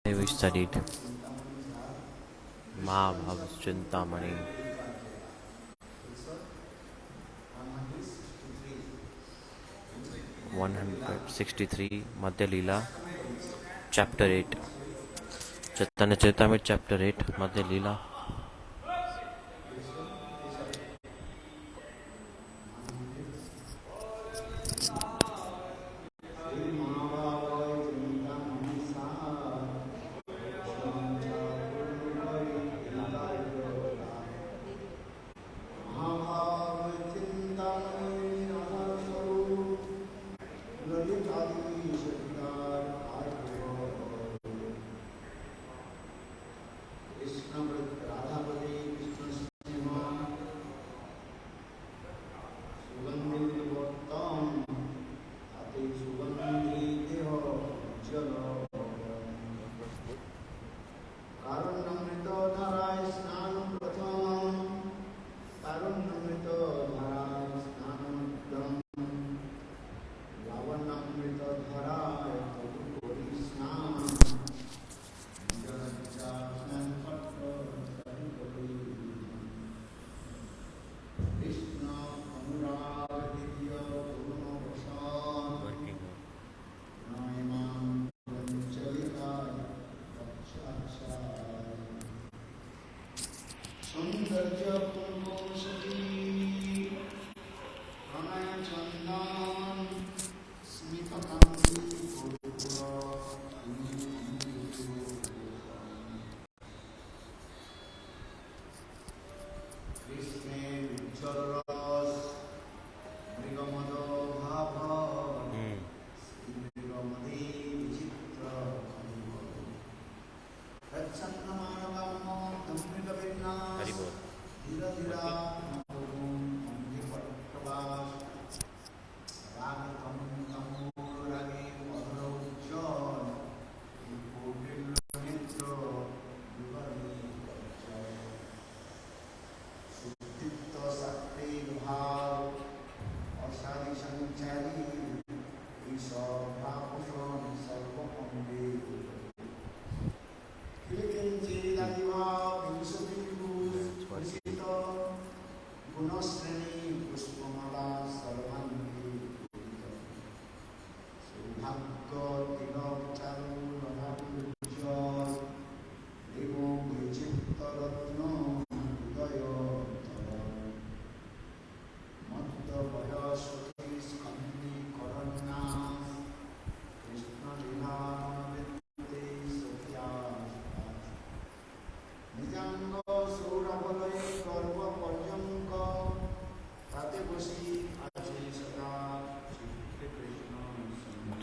We studied Vamya-bhava Chintamani, 163 Madhya Lila, chapter 8. Chaitanya Charitamrita chapter 8, Madhya Lila.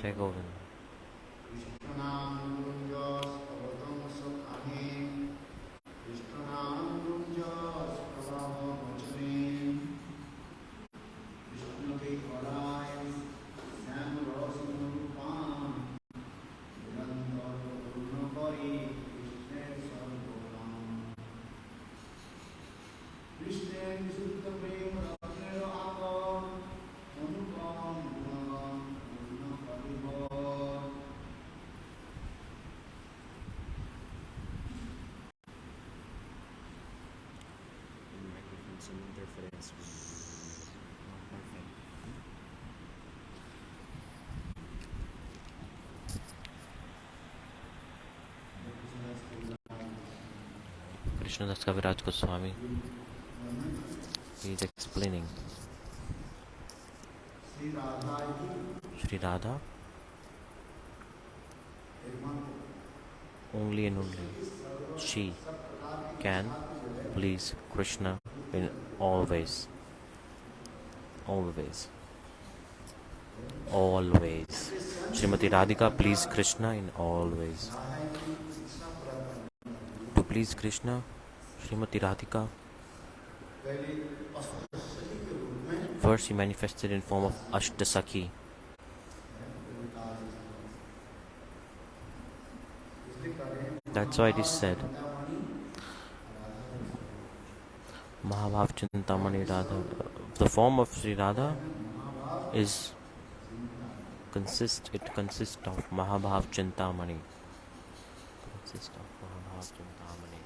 Take over. Krishna Das Kaviraj Goswami, he is explaining Sri Radha only and only she can please Krishna in all ways. Always. Always. Srimati Radhika please Krishna in all ways. To please Krishna, Srimati Radhika first he manifested in form of asta-sakhi. That's why it is said Mahabhav Chintamani Radha. The form of Sri Radha consists of Mahabhav Chintamani. Sister of Harmony.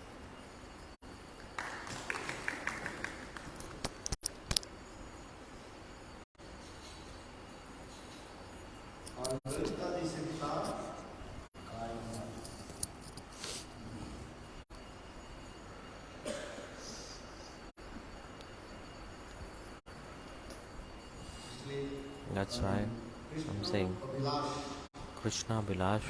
That's why I'm saying Krishna Bilash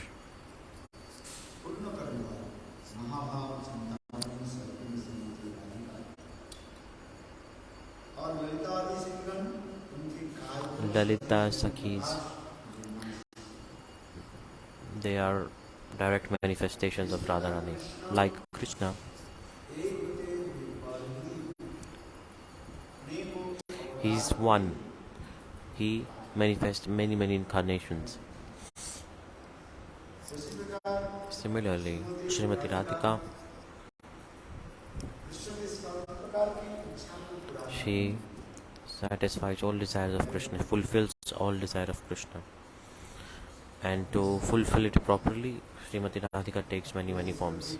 Lalita-sakhis, they are direct manifestations of Radharani. Like Krishna, he's one. He manifests many incarnations. Similarly, Srimati Radhika, she satisfies all desires of Krishna, fulfills all desire of Krishna. And to fulfill it properly, Srimati Radhika takes many forms.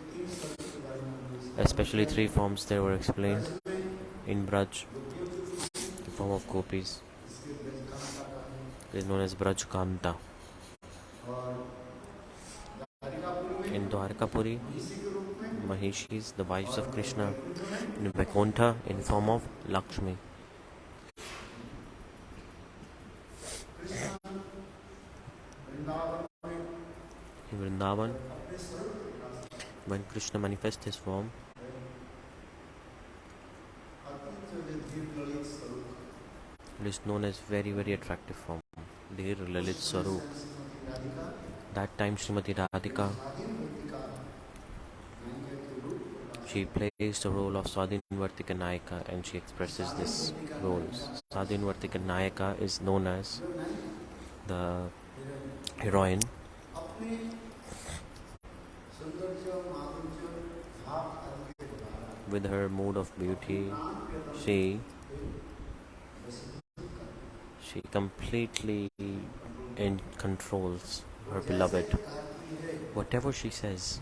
Especially 3 forms that were explained in Braj. The form of gopis is known as Braj-kanta. In Dwarkapuri, Mahishis, the wives of Krishna. In Vaikuntha, in form of Lakshmi. In Vrindavan, when Krishna manifests his form, it is known as very attractive form, Dhir Lalit Swarup. That time Srimati Radhika, she plays the role of Swadhinvartika Nayaka, and she expresses this role. Swadhinvartika Nayaka is known as the heroine with her mood of beauty. She completely controls her beloved. Whatever she says,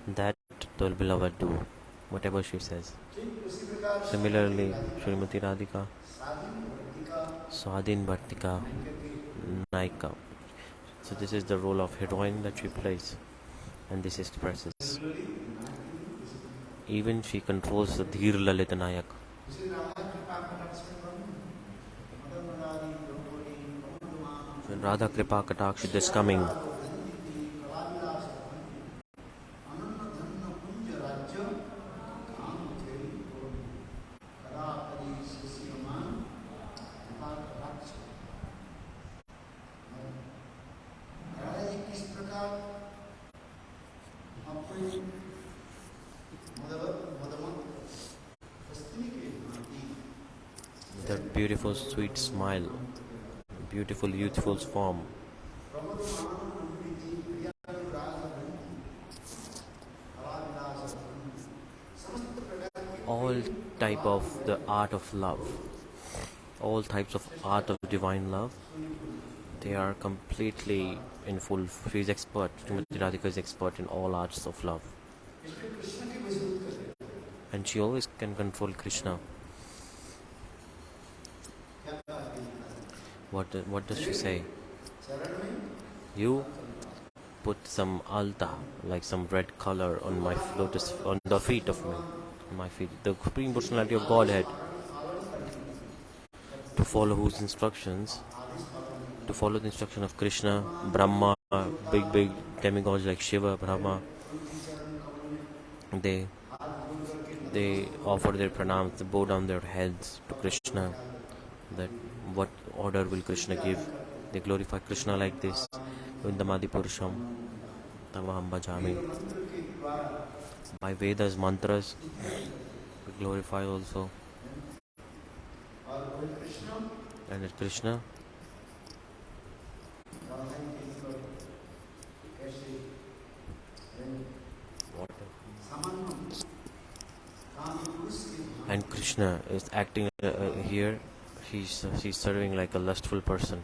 that the beloved do, whatever she says. Similarly, Srimati Radhika, Swadhinvartika Naika. So this is the role of heroine that she plays, and this expresses. Even she controls the Dhir Lalita Nayak. When Radha Kripa Katakshit is coming, that beautiful sweet smile, beautiful youthful form, all type of the art of love, all types of art of divine love, they are completely in full. She is expert. Srimati Radhika is expert in all arts of love, and she always can control Krishna. What does she say? You put some alta, like some red color, on my lotus, on the feet of me, on my feet, the supreme personality of Godhead, to follow whose instructions, to follow the instruction of Krishna, Brahma, big demigods like Shiva, Brahma. They offer their pranams, they bow down their heads to Krishna. That what order will Krishna give? They glorify Krishna like this. Vindamadi Purusham Tamaham Bhajami. By Vedas, mantras, we glorify also. And at Krishna, and Krishna is acting here. She's serving like a lustful person.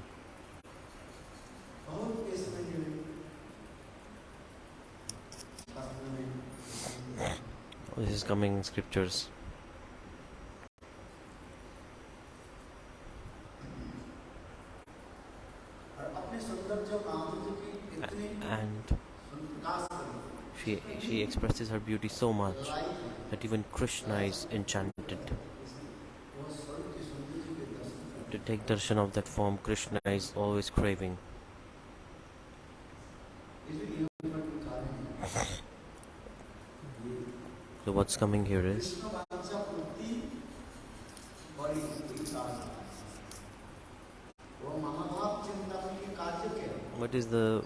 This is coming in scriptures. And she expresses her beauty so much that even Krishna is enchanted. To take darshan of that form, Krishna is always craving. So what's coming here is, what is the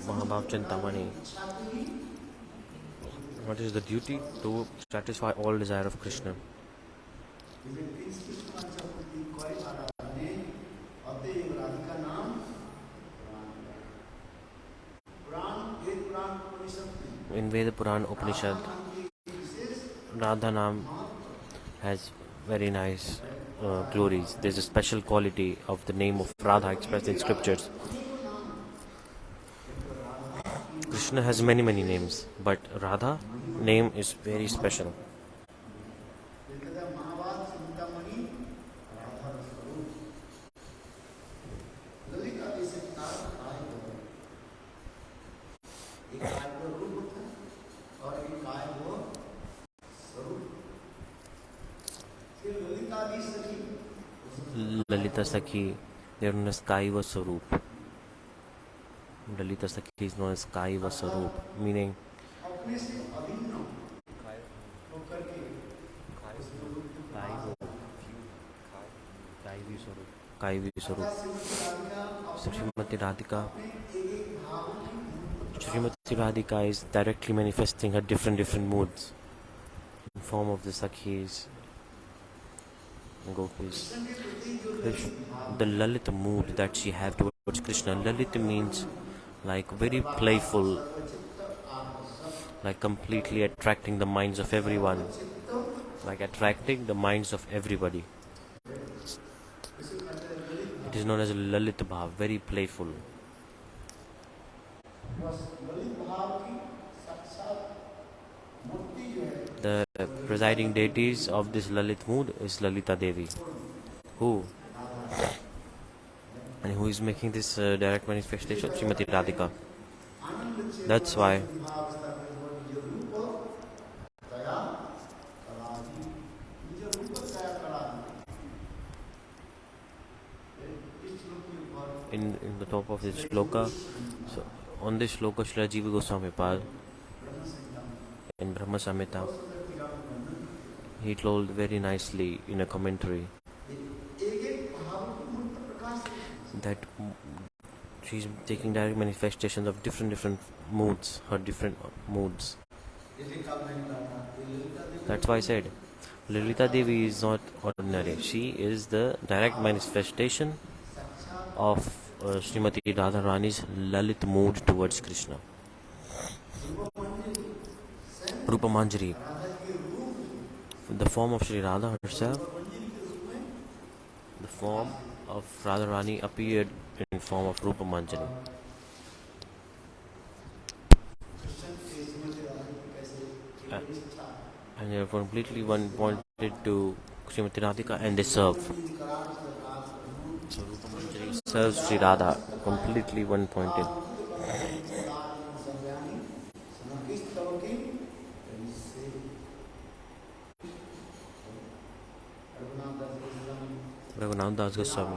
Mahabhav Chintamani? What is the duty? To satisfy all desire of Krishna. In Veda Puran Upanishad, Radha Nam has very nice glories. There's a special quality of the name of Radha expressed in scriptures. Krishna has many names, but Radha name is very special. Lalita-sakhi, they are known as Kaiva Sarup. Lalita-sakhi is known as Kaiva Sarup, meaning Kaivi Sarup. Srimati Radhika. Srimati Radhika is directly manifesting her different moods in form of the Sakhis and gopis. The Lalita mood that she have towards Krishna. Lalita means like very playful, like completely attracting the minds of everyone, like attracting the minds of everybody. It is known as Lalita-bhava, very playful. The presiding deities of this Lalit mood is Lalita-devi, who is making this direct manifestation, Srimati Radhika. That's why in the top of this sloka, so on this sloka, Sri Jiva Goswami Pad in Brahma Samhita, he told very nicely in a commentary that she's taking direct manifestations of different moods, her different moods. That's why I said Lalita-devi is not ordinary. She is the direct manifestation of Srimati Radharani's Lalit mood towards Krishna. Rupa-manjari, the form of Sri Radha herself, the form of Radharani appeared in form of Rupa-manjari. And they are completely one pointed to Srimati Radhika and they serve. So Rupa-manjari serves Sri Radha, completely one pointed. Raghunath Das Goswami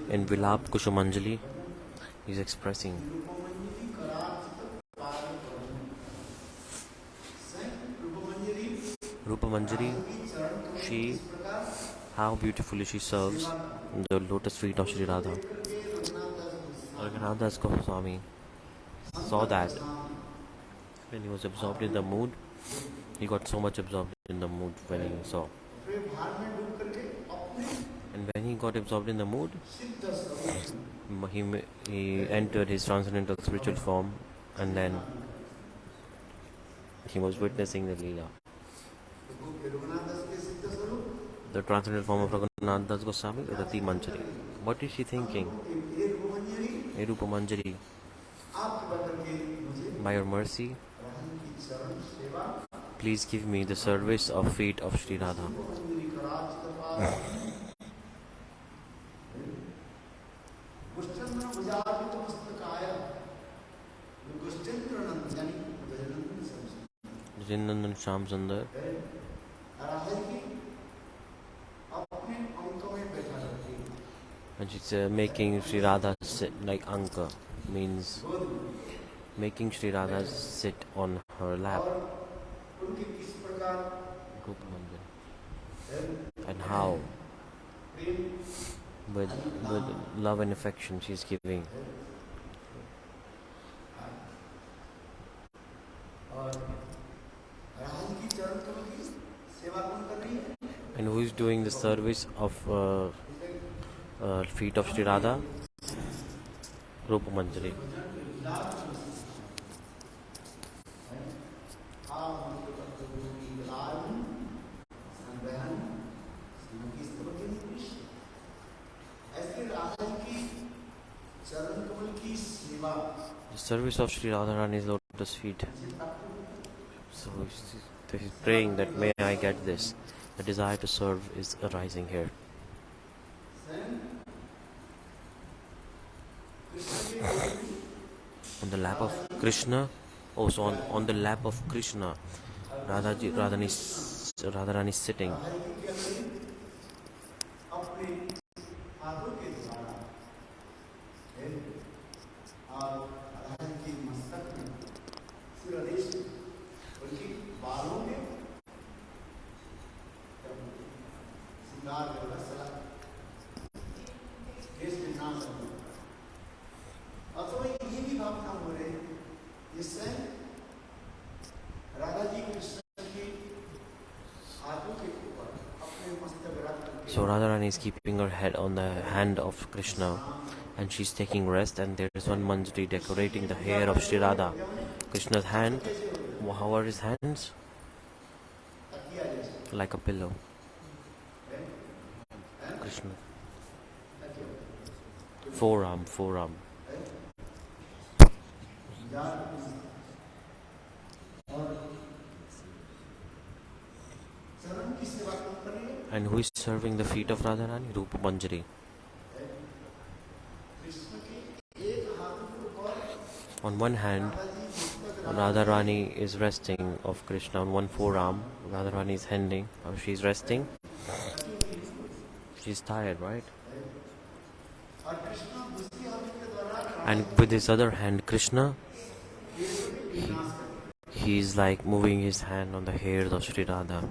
in Vilapa-kusumanjali is expressing Rupa-manjari, how beautifully she serves the lotus feet of Sri Radha. Raghunath Das Goswami saw that when he was absorbed in the mood, he got so much absorbed in the mood when he saw. And when he got absorbed in the mood, he entered his transcendental spiritual form, and then he was witnessing the lila. The transcendental form of Raghunath Raghunath Das Goswami, Rati Manjari. What is she thinking? Rupa-Manjari, by your mercy, please give me the service of feet of Sri Radha. Jinnandan Sham Sundar. And she's making Sri Radha sit like Anka, means making Sri Radha sit on her lap. And how? With love and affection she's giving. And who is doing the service of feet of Sri Radha? Rupa-Manjari. The service of Sri Radharani's lotus feet. So he's praying that may I get this. The desire to serve is arising here. On the lap of Krishna, also on the lap of Krishna, Radharani is sitting. So Radharani is keeping her head on the hand of Krishna and she's taking rest, and there is one manjari decorating the hair of Sri Radha. Krishna's hand, how are his hands? Like a pillow. Krishna. Forearm. And who is serving the feet of Radharani? Rupa-Manjari. On one hand, Radharani is resting of Krishna. On one forearm, Radharani is handing. She's resting. She's tired, right? And with his other hand, Krishna, he's like moving his hand on the hairs of Sri Radha.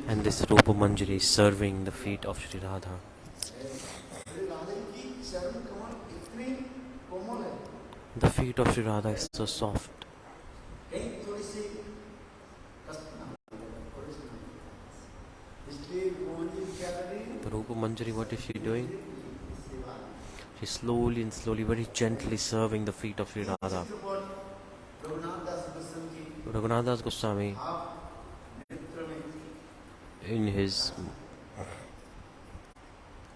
And this Rupa-Manjari is serving the feet of Sri Radha. The feet of Sri Radha is so soft. The Rupa-Manjari, what is she doing? She's slowly and slowly, very gently serving the feet of Sri Radha. Raghunath Das Goswami, in his,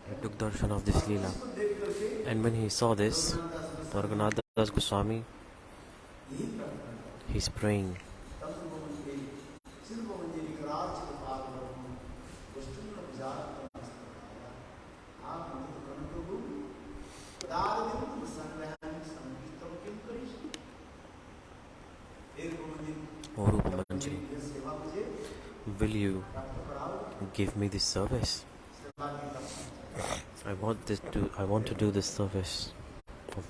he took darshan of this lila, and when he saw this, Raghunath Das Goswami, he's praying. O Rupa-Manjari, will you give me this service? I want to do this service of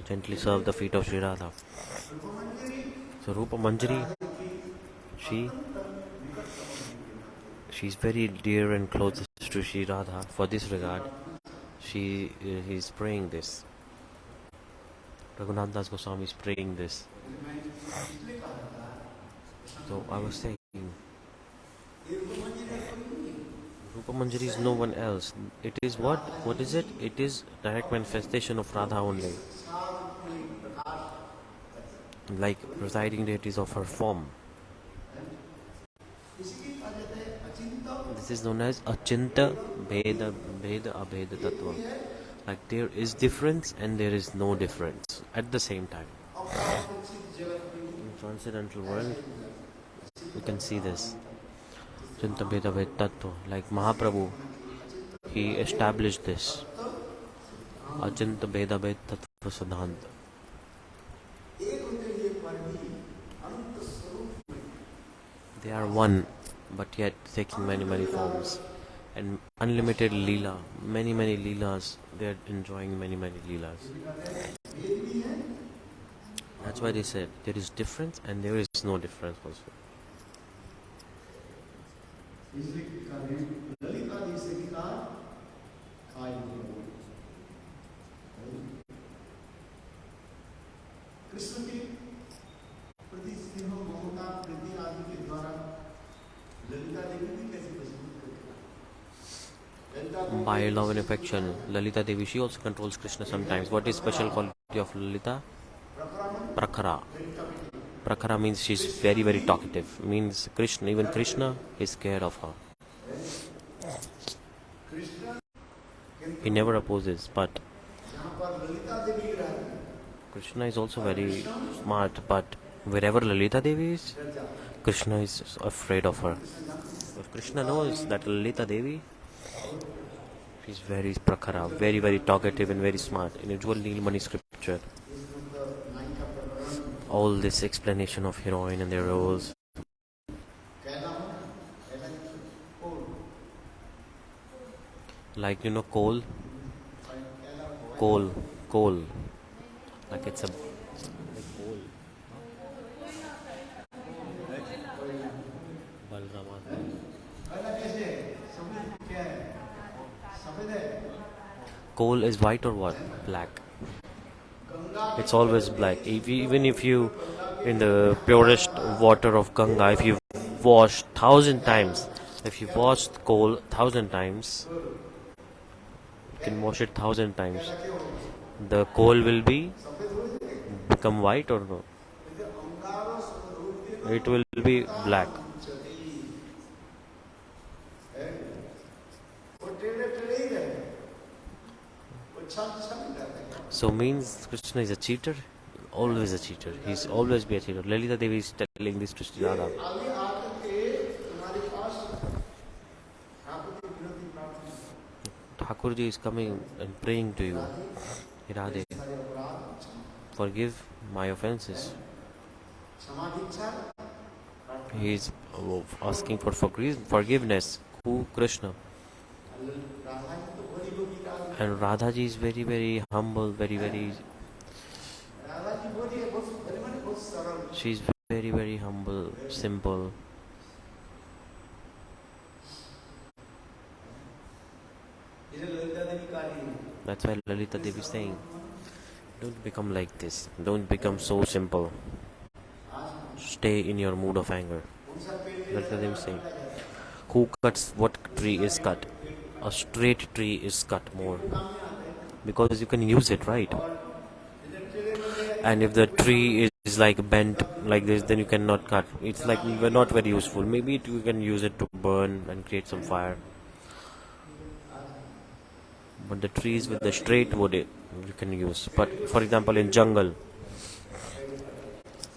gently serve the feet of Sri Radha. So Rupa-Manjari, she's very dear and close to Sri Radha. For this regard, he is praying this. Raghunath Das Goswami is praying this. So I was saying, Rupa-Manjari is no one else. It is what? What is it? It is direct manifestation of Radha only. like presiding deities of her form. This is known as Achinta Bheda Abheda Tattva. Like there is difference and there is no difference at the same time. In transcendental world, we can see this. Achinta Bheda Abheda Tattva. Like Mahaprabhu, he established this. Achinta Bheda Abheda Tattva Siddhanta. They are one, but yet taking many forms. And unlimited lila, many lilas, they are enjoying many lilas. That's why they said there is difference and there is no difference also. By love and affection, Lalita-devi, she also controls Krishna sometimes. What is special quality of Lalita? Prakhara. Prakhara means she's very talkative. Means Krishna, even Krishna is scared of her. He never opposes, but Krishna is also very smart. But wherever Lalita-devi is, Krishna is afraid of her. If Krishna knows that Lalita-devi, she's very prakhara, very talkative and very smart. In usual Nilmani scripture, all this explanation of heroine and their roles. Like coal. Like it's a coal. Coal is white or what? Black. It's always black. Even if you, in the purest water of Ganga, if you wash 1,000 times, if you wash coal 1,000 times, you can wash it 1,000 times. The coal will become white or no? It will be black. So means Krishna is a cheater? Always a cheater. He's always be a cheater. Lalita-devi is telling this to Sri Radha. Thakurji is coming and praying to you. Radhe, forgive my offenses. He is asking for forgiveness. Who? Krishna. And Radhaji is very humble, very. She's very humble, simple. That's why Lalita-devi is saying, don't become like this. Don't become so simple. Stay in your mood of anger. Lalita-devi is saying, who cuts what tree is cut? A straight tree is cut more. Because you can use it, right? And if the tree is like bent like this, then you cannot cut. It's like not very useful. Maybe you can use it to burn and create some fire. But the trees with the straight wood you can use. But for example, in jungle,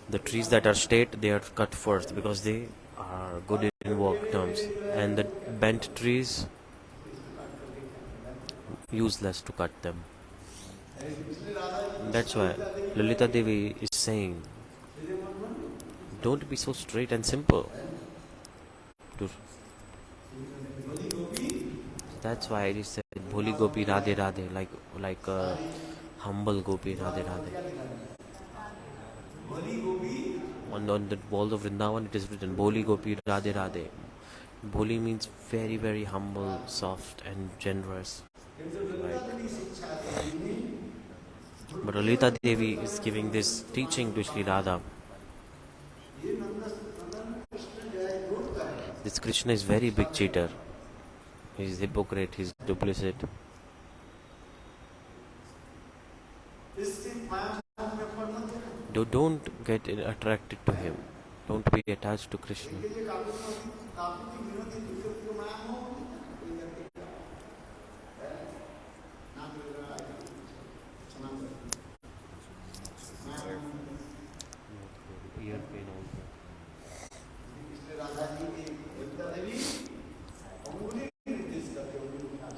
the trees that are straight, they are cut first because they are good in work terms. And the bent trees, useless to cut them. That's why Lalita-devi is saying, don't be so straight and simple. That's why it is said, Bholi Gopi Radhe Radhe, like a humble Gopi Radhe Radhe. On the walls of Vrindavan it is written, Bholi Gopi Radhe Radhe. Bholi means very humble, soft and generous. Right. But Lalita-devi is giving this teaching to Sri Radha. This Krishna is very big cheater. He is hypocrite, he is duplicit. Don't get attracted to him. Don't be attached to Krishna. Ear pain also.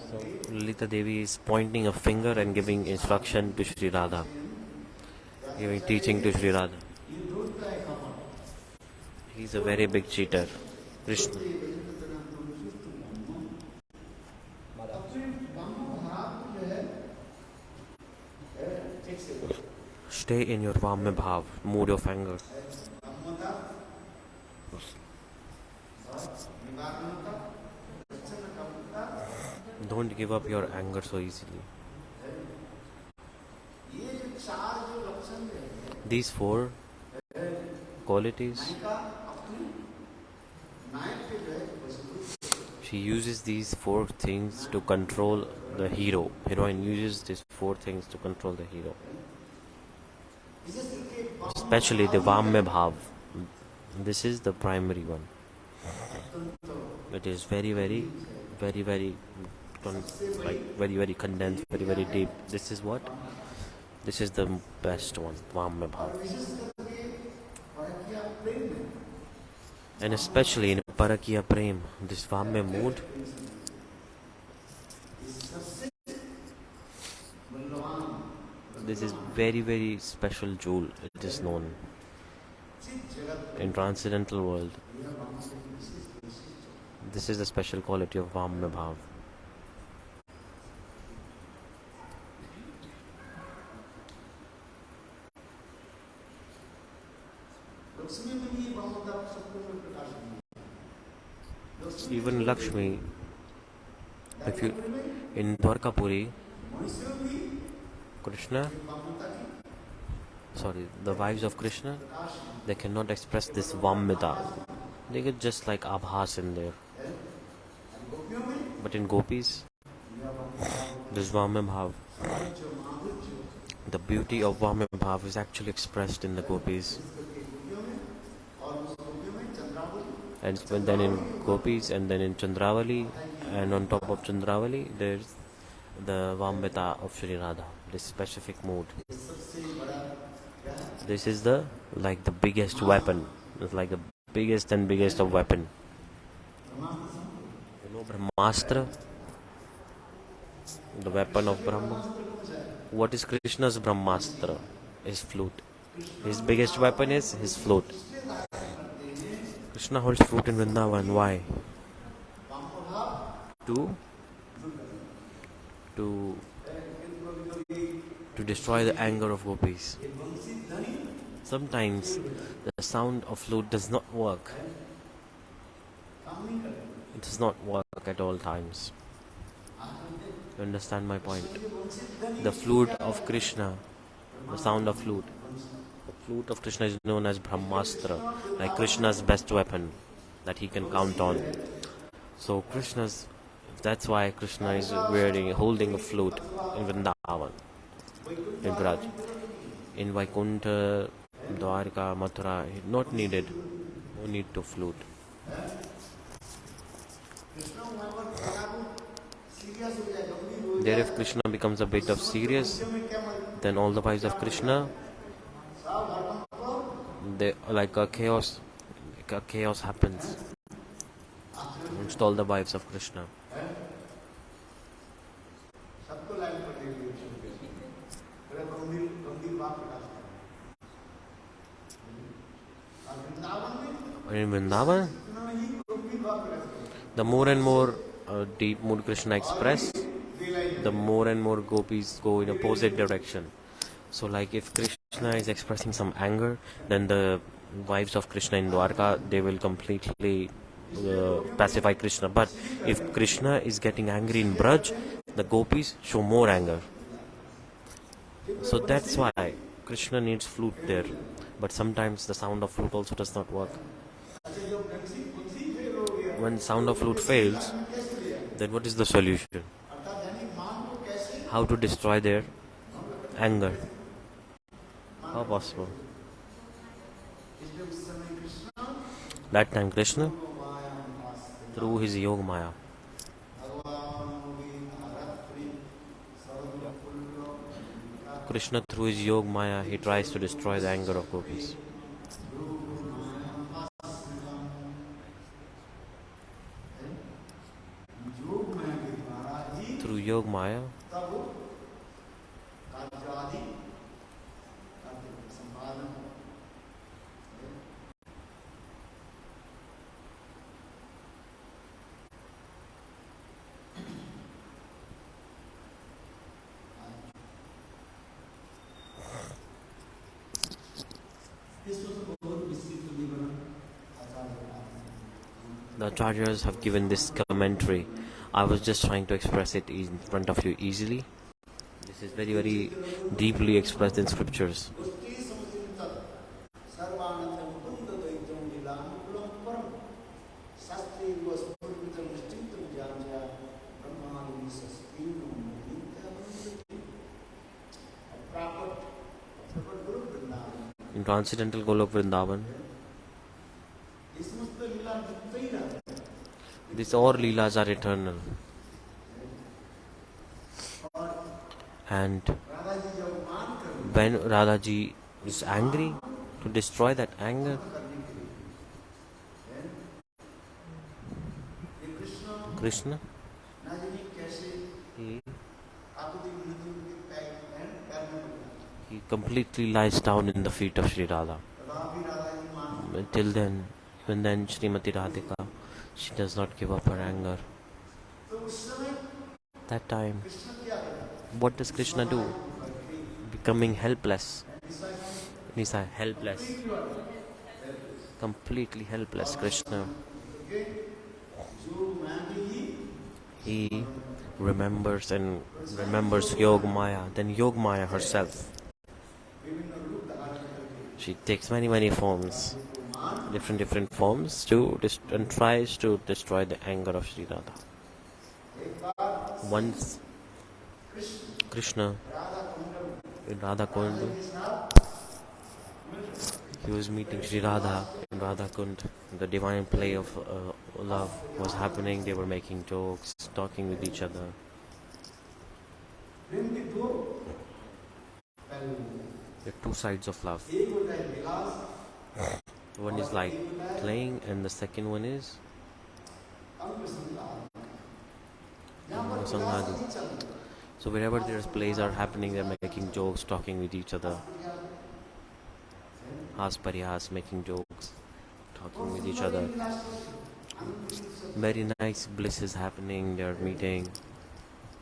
So Lalita-devi is pointing a finger and giving instruction to Sri Radha, giving teaching to Sri Radha. He's a very big cheater, Krishna. Stay in your Vamya-bhava, mood of anger. Don't give up your anger so easily. These four qualities, she uses these four things to control the hero. Heroine uses these four things to control the hero. Especially the Vamya-bhava. This is the primary one. It is very, very condensed, very, very deep. This is what? This is the best one, Vamya-bhava. And especially in parakiya-bhava, this Vamya mood, this is very, very special jewel. It is known in transcendental world. This is the special quality of Vamya-bhava. Even Lakshmi, if you in Dwarkapuri, the wives of Krishna, they cannot express this Vamyata. They get just like abhas in there. But in gopis, this Vamya-bhava, the beauty of Vamya-bhava is actually expressed in the gopis. And then in gopis, and then in Chandravali, and on top of Chandravali, there's the Vamyata of Sri Radha, this specific mood. This is the biggest weapon. It's like the biggest of weapon. You know Brahmastra, the weapon of Brahma. What is Krishna's Brahmastra? His flute. His biggest weapon is his flute. Krishna holds flute in Vrindavan. Why? To destroy the anger of gopis. Sometimes the sound of flute does not work. It does not work at all times. You understand my point? The flute of Krishna, the sound of flute. The flute of Krishna is known as Brahmastra, like Krishna's best weapon that he can count on. So that's why Krishna is holding a flute in Vrindavan, in Braj. In Vaikuntha, Dwarka, Mathura, not needed. No need to flute. There if Krishna becomes a bit of serious, then all the wives of Krishna, they like a chaos happens amongst all the wives of Krishna. In Vrindavan, the more and more deep mood Krishna express, the more and more gopis go in opposite direction. So like if Krishna is expressing some anger, then the wives of Krishna in Dwarka, they will completely pacify Krishna. But if Krishna is getting angry in Braj, the gopis show more anger. So that's why Krishna needs flute there. But sometimes the sound of flute also does not work. When sound of flute fails, then what is the solution? How to destroy their anger? How possible? That time Krishna, through his Yog Maya, Krishna through his Yog Maya, he tries to destroy the anger of gopis. Through Yog Maya, the acharyas have given this commentary. I was just trying to express it in front of you easily. This is very, very deeply expressed in scriptures. In transcendental Golok Vrindavan, these all leelas are eternal. And when Radhaji is angry, to destroy that anger, Krishna, he completely lies down in the feet of Sri Radha. Till then, even then, Srimati Radhika, she does not give up her anger. That time, what does Krishna do? Becoming helpless. He's helpless. Completely helpless, Krishna. He remembers Yog Maya, then Yog Maya herself. She takes many forms, different forms, and tries to destroy the anger of Sri Radha. Once Krishna in Radha-kunda, he was meeting Sri Radha in Radha-kunda. The divine play of love was happening. They were making jokes, talking with each other. There are two sides of love. One is like playing, and the second one is Sanghadi. So wherever there's plays are happening, they're making jokes, talking with each other. Has pariyas, making jokes, talking with each other. Very nice bliss is happening. They're meeting.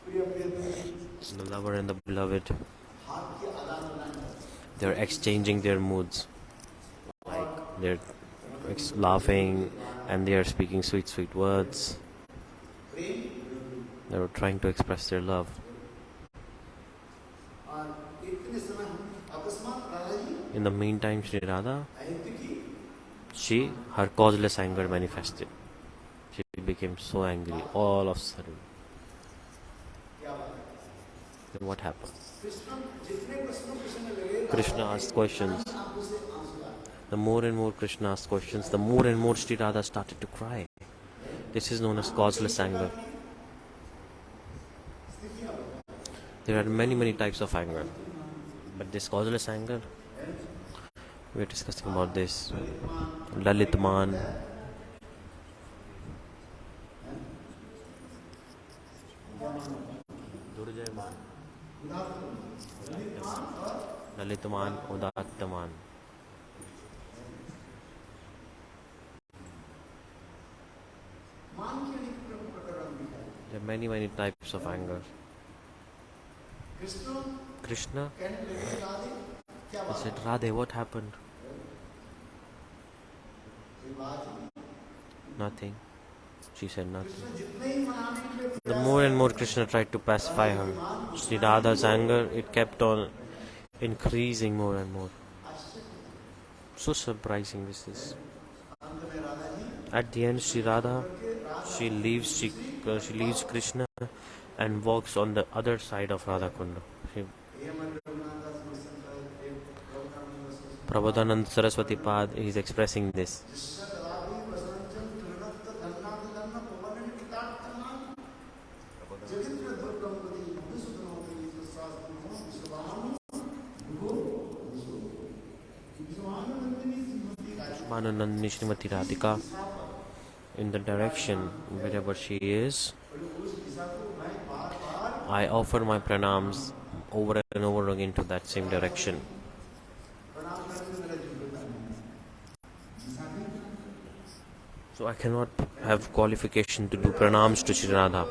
The lover and the beloved. They're exchanging their moods. Like they're laughing and they are speaking sweet words. They're trying to express their love. In the meantime, Sri Radha, her causeless anger manifested. She became so angry all of a sudden. Then what happened? Krishna asked questions. The more and more Krishna asked questions, the more and more Sri Radha started to cry. This is known as causeless anger. There are many types of anger. But this causeless anger, we are discussing about this. Lalitman, Lalitman, Udattaman. There are many types of anger. Krishna, I said, Radhe, what happened? Nothing. She said nothing. The more and more Krishna tried to pacify her. Sri Radha's anger, it kept on increasing more and more. So surprising this is. At the end, Sri Radha, she leaves Krishna and walks on the other side of Radha-kunda. Prabodhanand Saraswati Pad is expressing this. Mananandini Srimati Radhika, in the direction wherever she is, I offer my pranams over and over again to that same direction. So I cannot have qualification to do pranams to Sri Radha.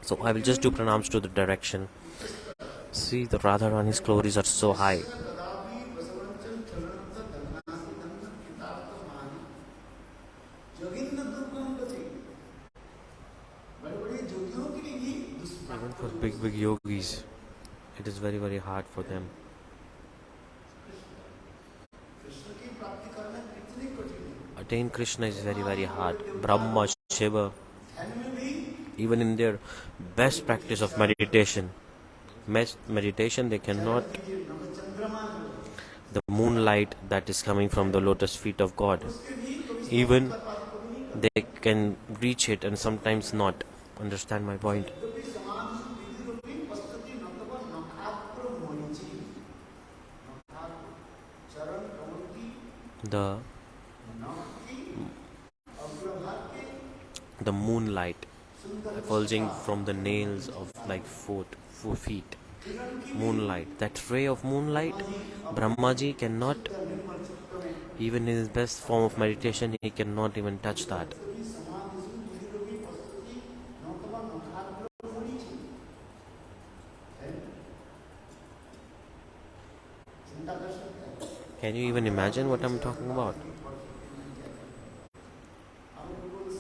So I will just do pranams to the direction. See, the Radha Rani's glories are so high. Even for big yogis, it is very, very hard for them. Attain Krishna is very, very hard. Brahma, Shiva, even in their best practice of meditation, they cannot. The moonlight that is coming from the lotus feet of God, even they can reach it and sometimes not. Understand my point? The moonlight effulging from the nails of like 4 feet. Moonlight, that ray of moonlight, Brahmaji cannot, even in his best form of meditation, he cannot even touch that. Can you even imagine what I'm talking about?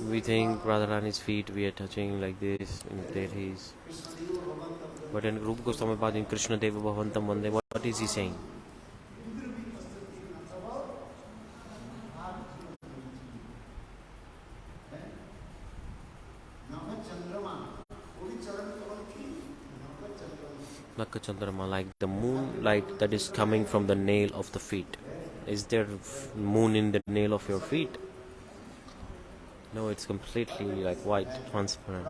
We think Radharani's feet we are touching like this in deities. But in Rupa Goswami Pad in Krishna-devi bhavantam vande, what is he saying? Naka Chandrama, like the moonlight that is coming from the nail of the feet. Is there moon in the nail of your feet? No, it's completely like white, transparent.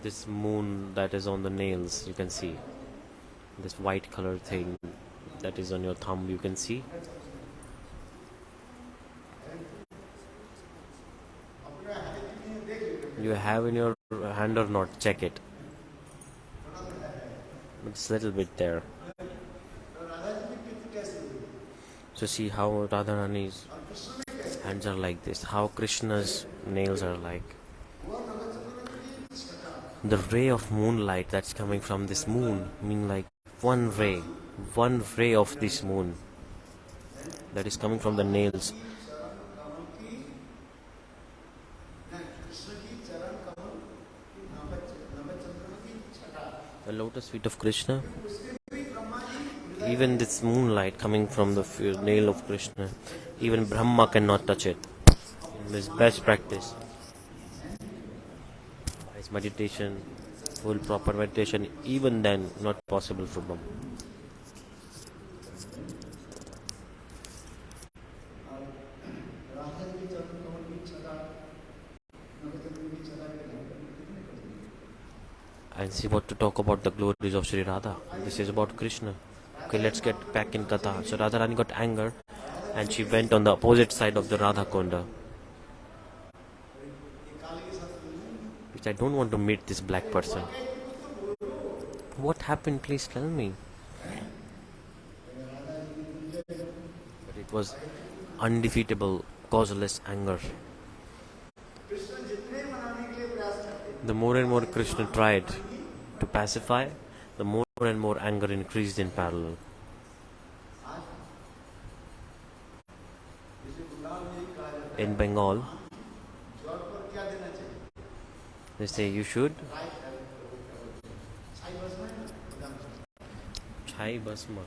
This moon that is on the nails, you can see. This white color thing that is on your thumb, you can see. You have in your hand or not? Check it. It's a little bit there. So see how Radharani's hands are like this, how Krishna's nails are like. The ray of moonlight that's coming from this moon, mean like one ray of this moon that is coming from the nails. The lotus feet of Krishna, even this moonlight coming from the nail of Krishna, even Brahma cannot touch it. In his best practice, his meditation, full proper meditation, even then not possible for Brahma. And see what to talk about the glories of Sri Radha. This is about Krishna. Okay, let's get back in Katha. So Radharani got anger and she went on the opposite side of the Radha-kunda. Which I don't want to meet this black person. What happened? Please tell me. But it was undefeatable, causeless anger. The more and more Krishna tried to pacify, the more and more anger increased in parallel. In Bengal, they say you should Chai Basma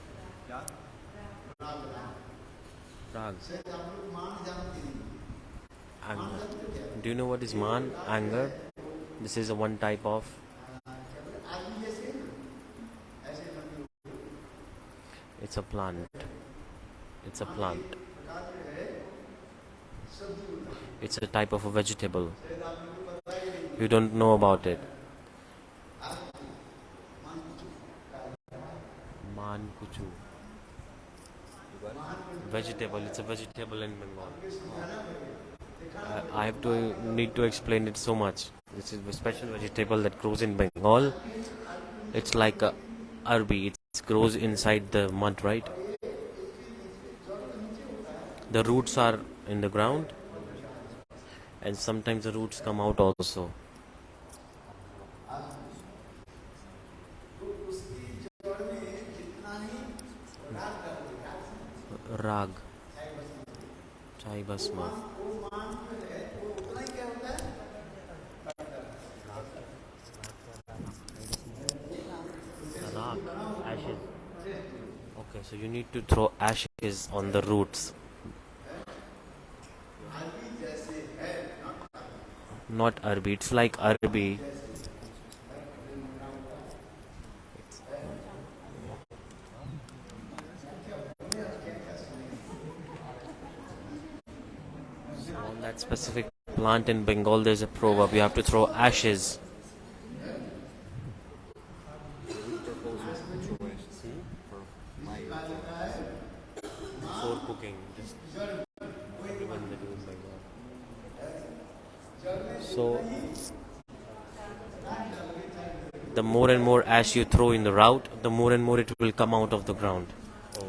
Rag. Anger. Do you know what is man? Anger. This is a one type of. It's a plant. It's a plant. It's a type of a vegetable. You don't know about it. Mankuchu. Vegetable. It's a vegetable in Bengal. I have to need to explain it so much. This is a special vegetable that grows in Bengal. It's like a arbi. It grows inside the mud, right? The roots are in the ground, and sometimes the roots come out also. Rag. Chai basma. Rag. Ashes. Okay, so you need to throw ashes on the roots. Not arbi. It's like arbi. So on that specific plant in Bengal, there's a proverb. You have to throw ashes. For cooking, just everyone they do in Bengal. So the more and more ash you throw in the route, the more and more it will come out of the ground. Oh,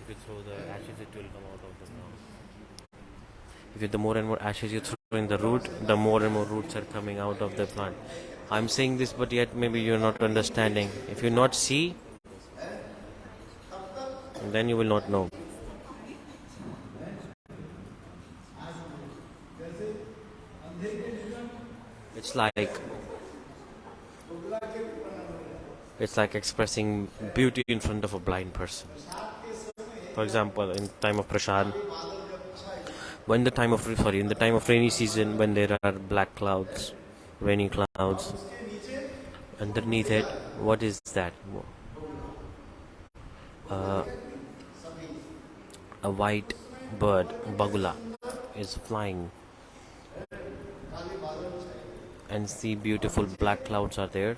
if you throw the ashes, it will come out of the ground. The more and more ashes you throw in the root, the more and more roots are coming out of the plant. I'm saying this, but yet maybe you're not understanding. If you not see, then you will not know. It's like expressing beauty in front of a blind person. For example, in time of prasad, in the time of rainy season, when there are black clouds, rainy clouds, underneath it, what is that? A white bird, bagula, is flying, and see beautiful black clouds are there,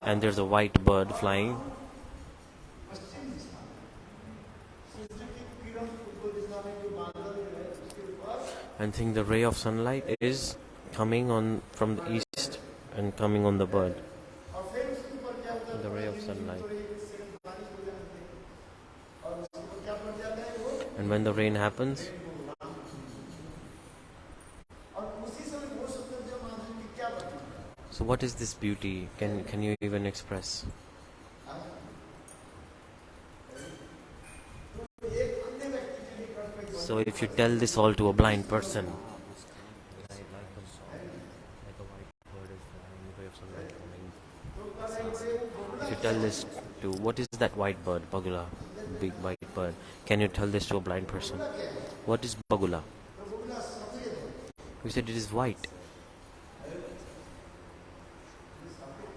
and there's a white bird flying. And think the ray of sunlight is coming on from the east and coming on the bird. The ray of sunlight. And when the rain happens, so what is this beauty? Can you even express? So if you tell this all to a blind person, if you tell this to, what is that white bird, bagula, big white bird, can you tell this to a blind person? What is bagula? You said it is white.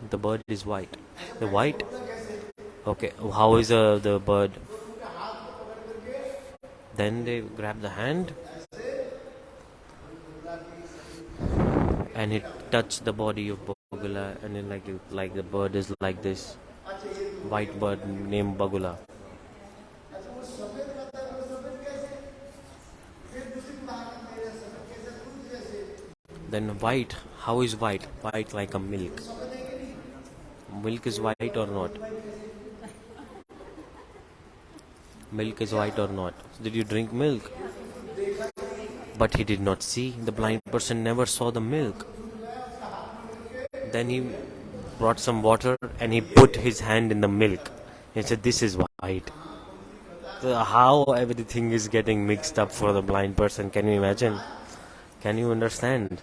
The bird is white. The white? Okay, how is the bird? Then they grab the hand and it touched the body of Bagula, and then like the bird is like this white bird named Bagula. Then white, how is white? White like a milk. Milk is white or not? Milk is white or not? Did you drink milk? But he did not see. The blind person never saw the milk. Then he brought some water and he put his hand in the milk. He said, "This is white." So how everything is getting mixed up for the blind person? Can you imagine? Can you understand?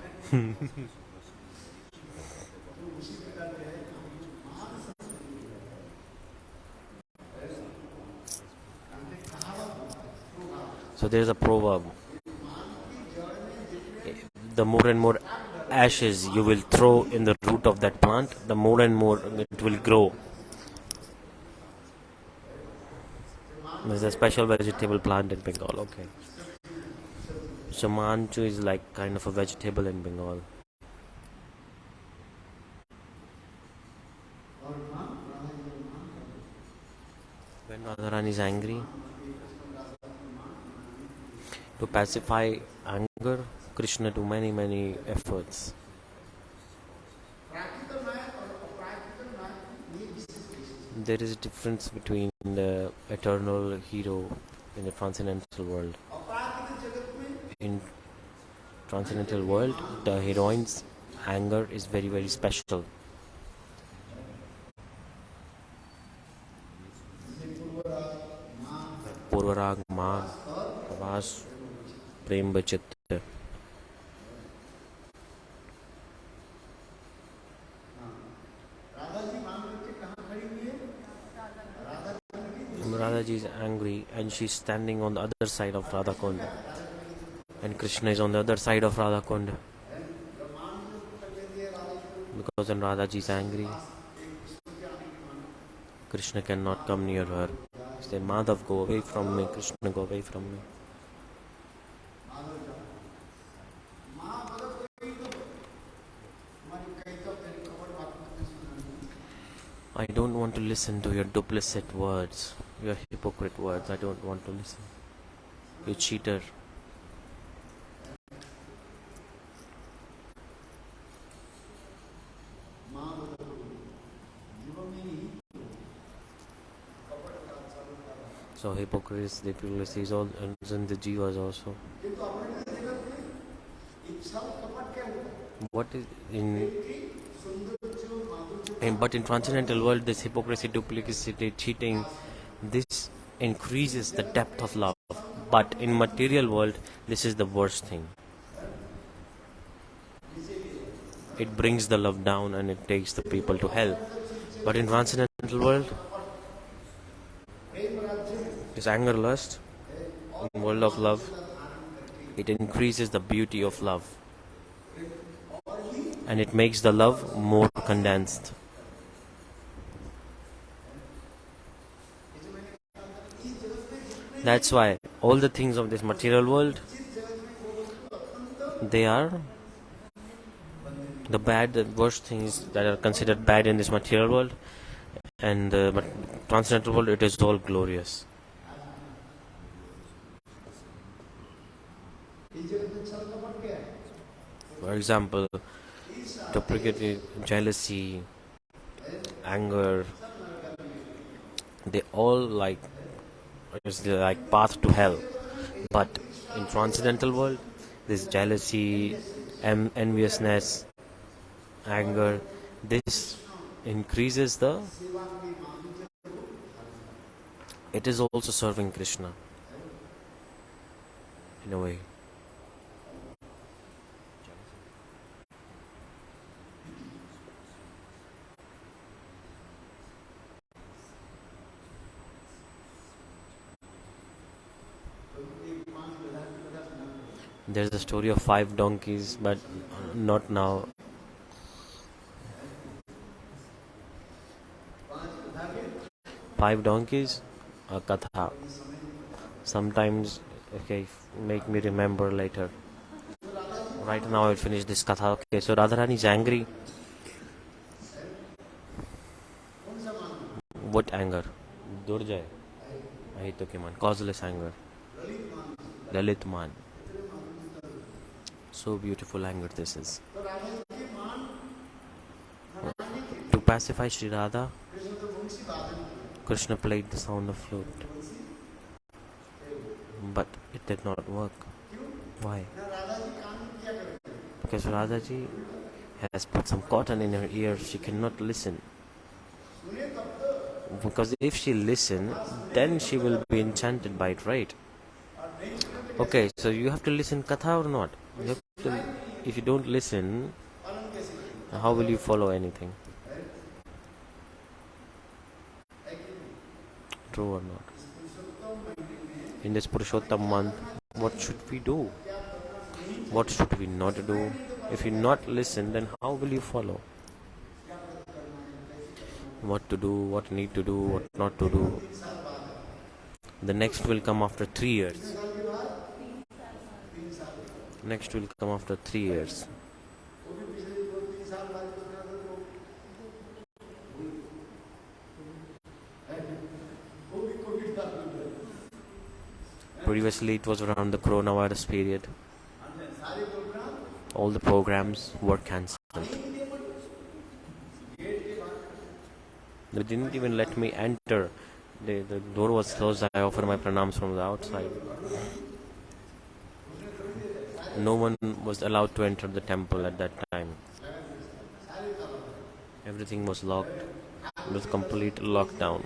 So there is a proverb. The more and more ashes you will throw in the root of that plant, the more and more it will grow. There's a special vegetable plant in Bengal. Okay. So manchu is like kind of a vegetable in Bengal. When Radharani is angry, to pacify anger, Krishna do many efforts. There is a difference between the eternal hero in the transcendental world. In transcendental world, the heroine's anger is very special. Purvarag maan, avas, prem bachit. Radhaji is angry and she's standing on the other side of Radha-kunda, and Krishna is on the other side of Radha-kunda. Because when Radhaji is angry, Krishna cannot come near her. He said, Madhav, go away from me. Krishna, go away from me. I don't want to listen to your duplicit words, your hypocrite words. I don't want to listen. You cheater. So hypocrisy, hypocrisy is all in the jivas also. What is but in transcendental world, this hypocrisy, duplicity, cheating, this increases the depth of love. But in material world, this is the worst thing. It brings the love down and it takes the people to hell. But in transcendental world, this anger, lust, in world of love, it increases the beauty of love. And it makes the love more condensed. That's why all the things of this material world, they are the bad, the worst things that are considered bad in this material world, and the transcendental world, it is all glorious. For example, duplicity, jealousy, anger, they all like path to hell. But in transcendental world, this jealousy, enviousness, anger, this increases the, it is also serving Krishna in a way. There's a story of 5 donkeys, but not now. Five donkeys, a katha. Sometimes, okay, make me remember later. Right now I'll finish this katha. Okay, so Radharani is angry. What anger? Durjay. Ahitokiman. Causeless anger. Lalitman. So beautiful anger this is. To pacify Sri Radha, Krishna played the sound of flute. But it did not work. Why? Because Radhaji has put some cotton in her ear, she cannot listen. Because if she listens, then she will be enchanted by it, right? Okay, so you have to listen katha or not? You have to, if you don't listen, how will you follow anything? True or not? In this Purushottam month, what should we do? What should we not do? If you not listen, then how will you follow? What to do, what need to do, what not to do. The next will come after 3 years. Next will come after 3 years. Previously it was around the coronavirus period. All the programs were cancelled. They didn't even let me enter. The door was closed. I offered my pranams from the outside. No one was allowed to enter the temple at that time. Everything was locked. It was complete lockdown.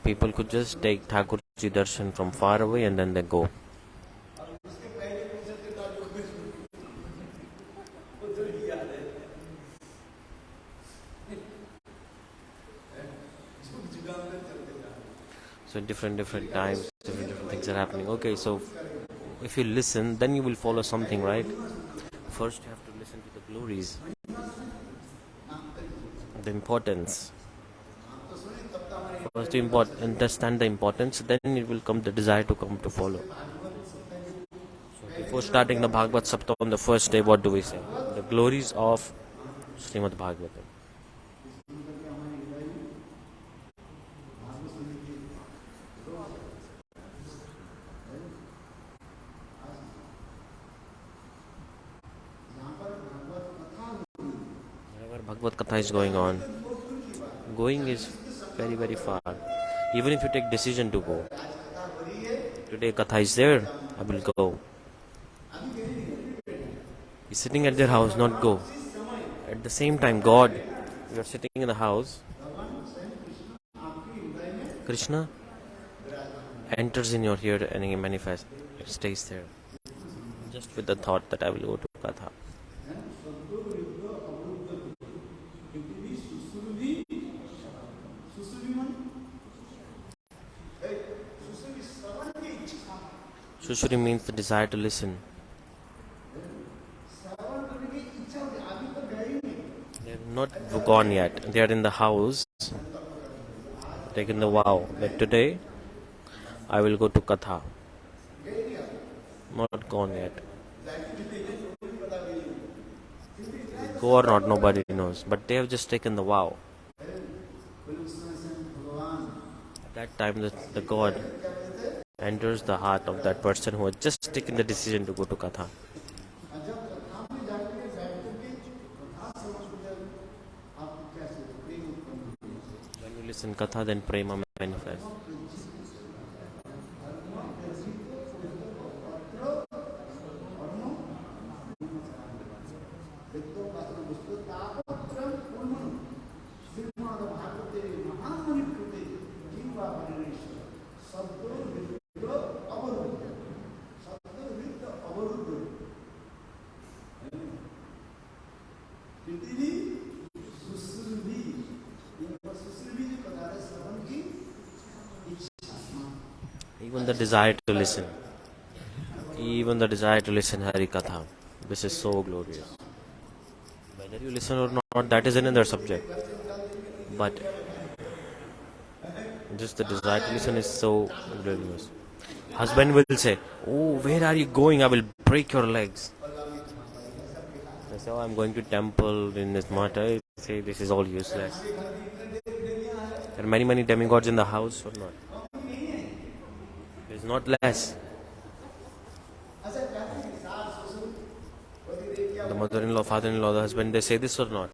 People could just take Thakurji darshan from far away and then they go. So different times, different things are happening. Okay, so if you listen, then you will follow something, right? First you have to listen to the glories, the importance. First you understand the importance, then it will come the desire to come to follow. So before starting the Bhagavad Saptah on the first day, what do we say? The glories of Srimad Bhagavatam. Bhagavad Katha is going on. Going is very far. Even if you take decision to go, today Katha is there, I will go. He's sitting at their house, not go. At the same time, God, you are sitting in the house. Krishna enters in your ear and he manifests. It stays there. Just with the thought that I will go to Katha. Sushuri means the desire to listen. They have not gone yet. They are in the house, taking the vow that today I will go to Katha. Not gone yet. Go or not, nobody knows. But they have just taken the vow. At that time, the God enters the heart of that person who has just taken the decision to go to Katha. When you listen Katha, then prema manifests. Even the desire to listen. Even the desire to listen harikatha. This is so glorious. Whether you listen or not, that is another subject. But just the desire to listen is so glorious. Husband will say, "Oh, where are you going? I will break your legs." I say, "Oh, I'm going to temple in this matter." I say, "This is all useless." There are many demigods in the house or not? There is not less. The mother-in-law, father-in-law, the husband, they say this or not?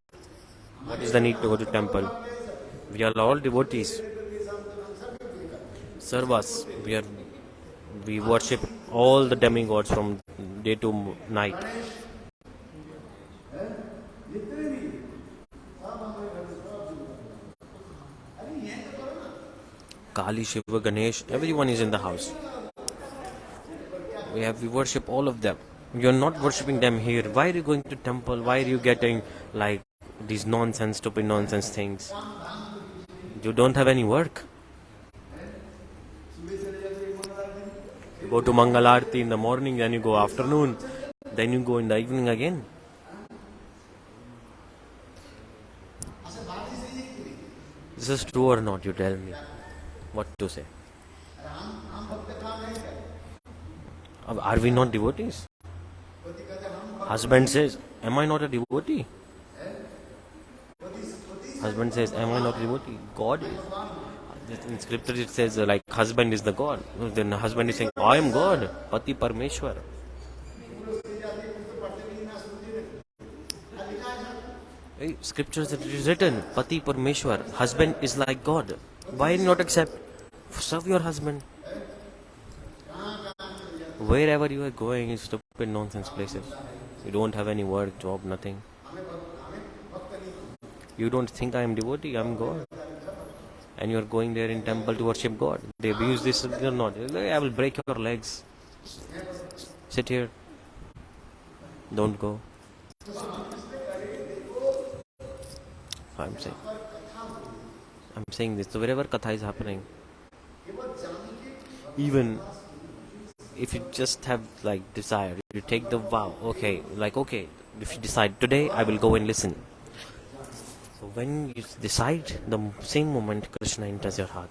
What is the need to go to temple? We are all devotees. Serve us. We worship all the demigods from day to night. Kali, Shiva, Ganesh, everyone is in the house. We worship all of them. You're not worshipping them here. Why are you going to temple? Why are you getting like these stupid nonsense things? You don't have any work. You go to Mangal Aarti in the morning, then you go afternoon, then you go in the evening again. This is true or not? You tell me. What to say? Are we not devotees? Husband says, am I not a devotee? Husband says, am I not a devotee? God is. In scripture it says like husband is the God. Then husband is saying, I am God. Pati Parmeshwar. Scriptures it is written, Pati Parmeshwar. Husband is like God. Why not accept? Serve your husband. Wherever you are going is stupid nonsense places. You don't have any work, job, nothing. You don't think I am devotee, I am God. And you are going there in temple to worship God. They abuse this or not. I will break your legs. Sit here. Don't go. I'm saying this. So wherever katha is happening, even if you just have like desire, you take the vow, okay, if you decide today I will go and listen. So when you decide, the same moment Krishna enters your heart.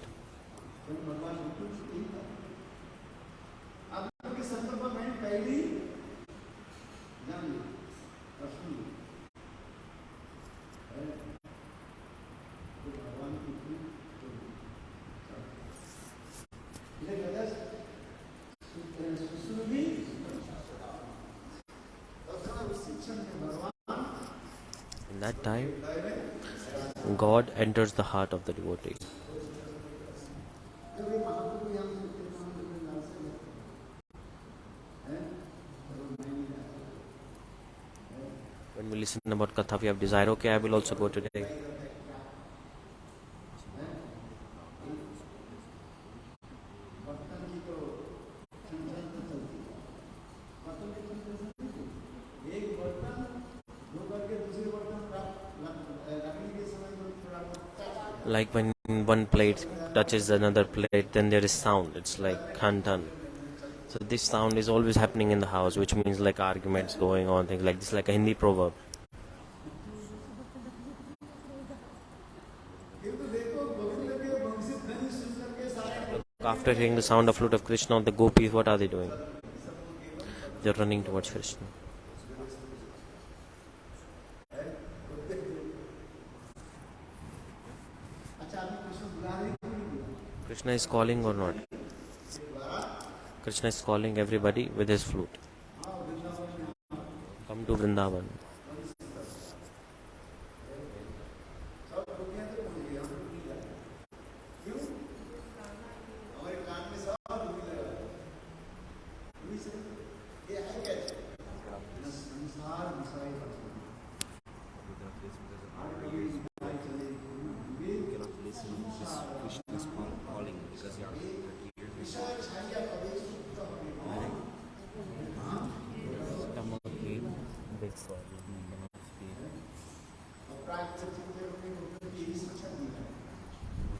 In that time, God enters the heart of the devotee. When we listen about katha, we have desire, okay, I will also go today. Like when one plate touches another plate, then there is sound. It's like khan tan. So this sound is always happening in the house, which means like arguments going on, things like this, like a Hindi proverb. After hearing the sound of flute of Krishna, the gopis, what are they doing? They're running towards Krishna. Krishna is calling or not? Krishna is calling everybody with his flute. Come to Vrindavan.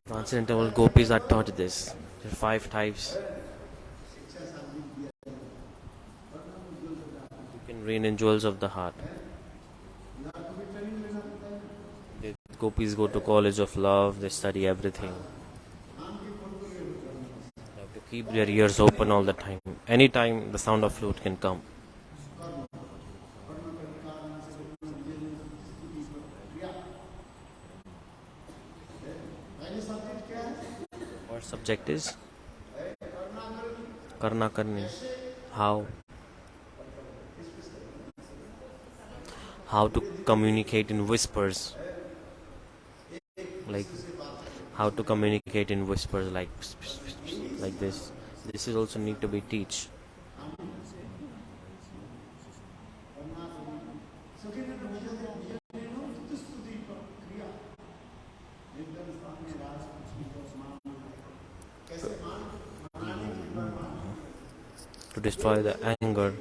Transcendental gopis are taught this. There are 5 types. You can reign in jewels of the heart. The gopis go to college of love, they study everything. They have to keep their ears open all the time. Anytime the sound of flute can come. Our subject is Karna Karni. How to communicate in whispers. Like how to communicate in whispers like this. This is also need to be teach. To destroy the anger,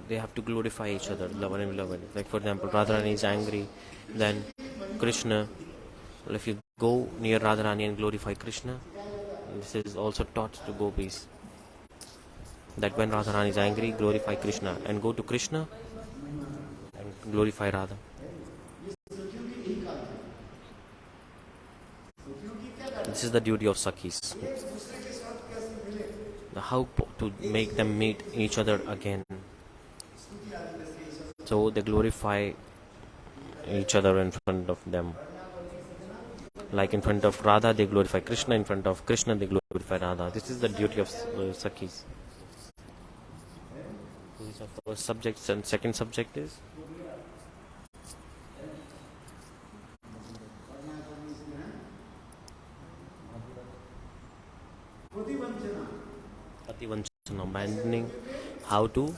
they have to glorify each other, love and beloved. Like for example, Radharani is angry, then Krishna. If you go near Radharani and glorify Krishna, this is also taught to gopis. That when Radharani is angry, glorify Krishna, and go to Krishna and glorify Radha. This is the duty of Sakhis. How to make them meet each other again. So they glorify each other in front of them. Like in front of Radha, they glorify Krishna. In front of Krishna, they glorify Radha. This is the duty of Sakhis. These are first subjects, and second subject is Pativanchana, abandoning. How to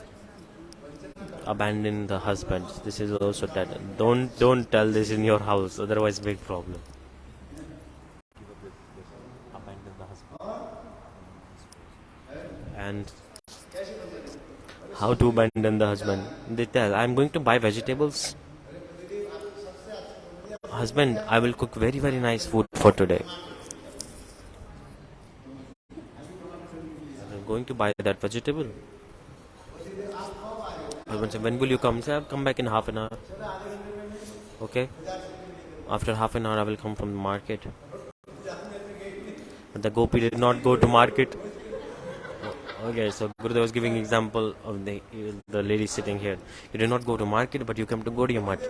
abandon the husband. This is also that. Don't tell this in your house, otherwise big problem. Abandon the husband. And how to abandon the husband? They tell, I'm going to buy vegetables. Husband, I will cook very very nice food for today. I'm going to buy that vegetable. Husband said, when will you come? Say, I'll come back in half an hour. Okay. After half an hour, I will come from the market. But the gopi did not go to market. Okay, so Gurudev was giving example of the lady sitting here. You did not go to market, but you come to Gaudiya Math.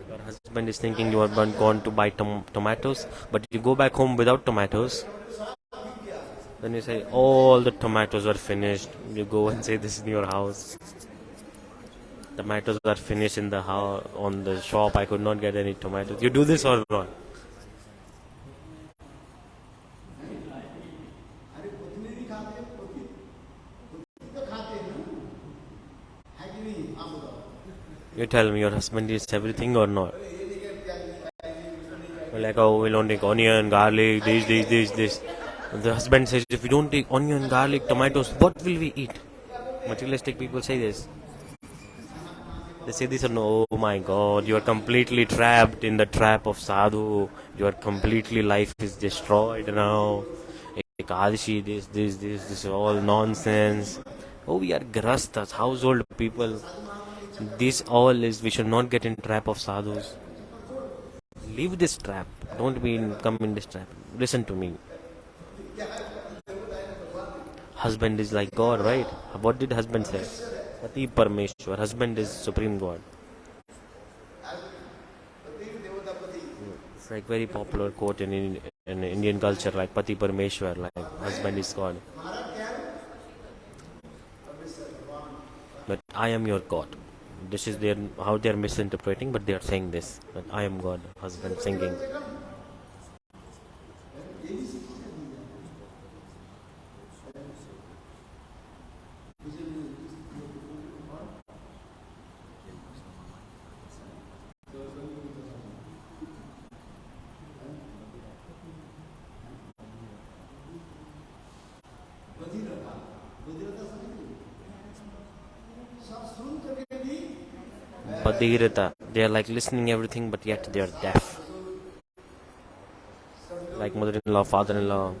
Your husband is thinking you are gone to buy tomatoes, but you go back home without tomatoes. Then you say, all the tomatoes are finished. You go and say this in your house. Tomatoes are finished in the house, on the shop. I could not get any tomatoes. You do this or not? You tell me, your husband eats everything or not? Like, oh, we'll only take onion, garlic, this. The husband says, if we don't take onion, garlic, tomatoes, what will we eat? Materialistic people say this. They say this or no, oh my God, you are completely trapped in the trap of sadhu. Your completely life is destroyed now. Ekadashi, this is all nonsense. Oh, we are grastas, household people. This all is, we should not get in trap of sadhus. Leave this trap. Don't come in this trap. Listen to me. Husband is like God, right? What did husband say? Pati Parmeshwar. Husband is Supreme God. It's like very popular quote in Indian culture, like Pati Parmeshwar, like husband is God. But I am your God. This is how they are misinterpreting, but they are saying this, that I am God, husband singing. Badhirata, they are like listening everything, but yet they are deaf. Like mother-in-law, father-in-law.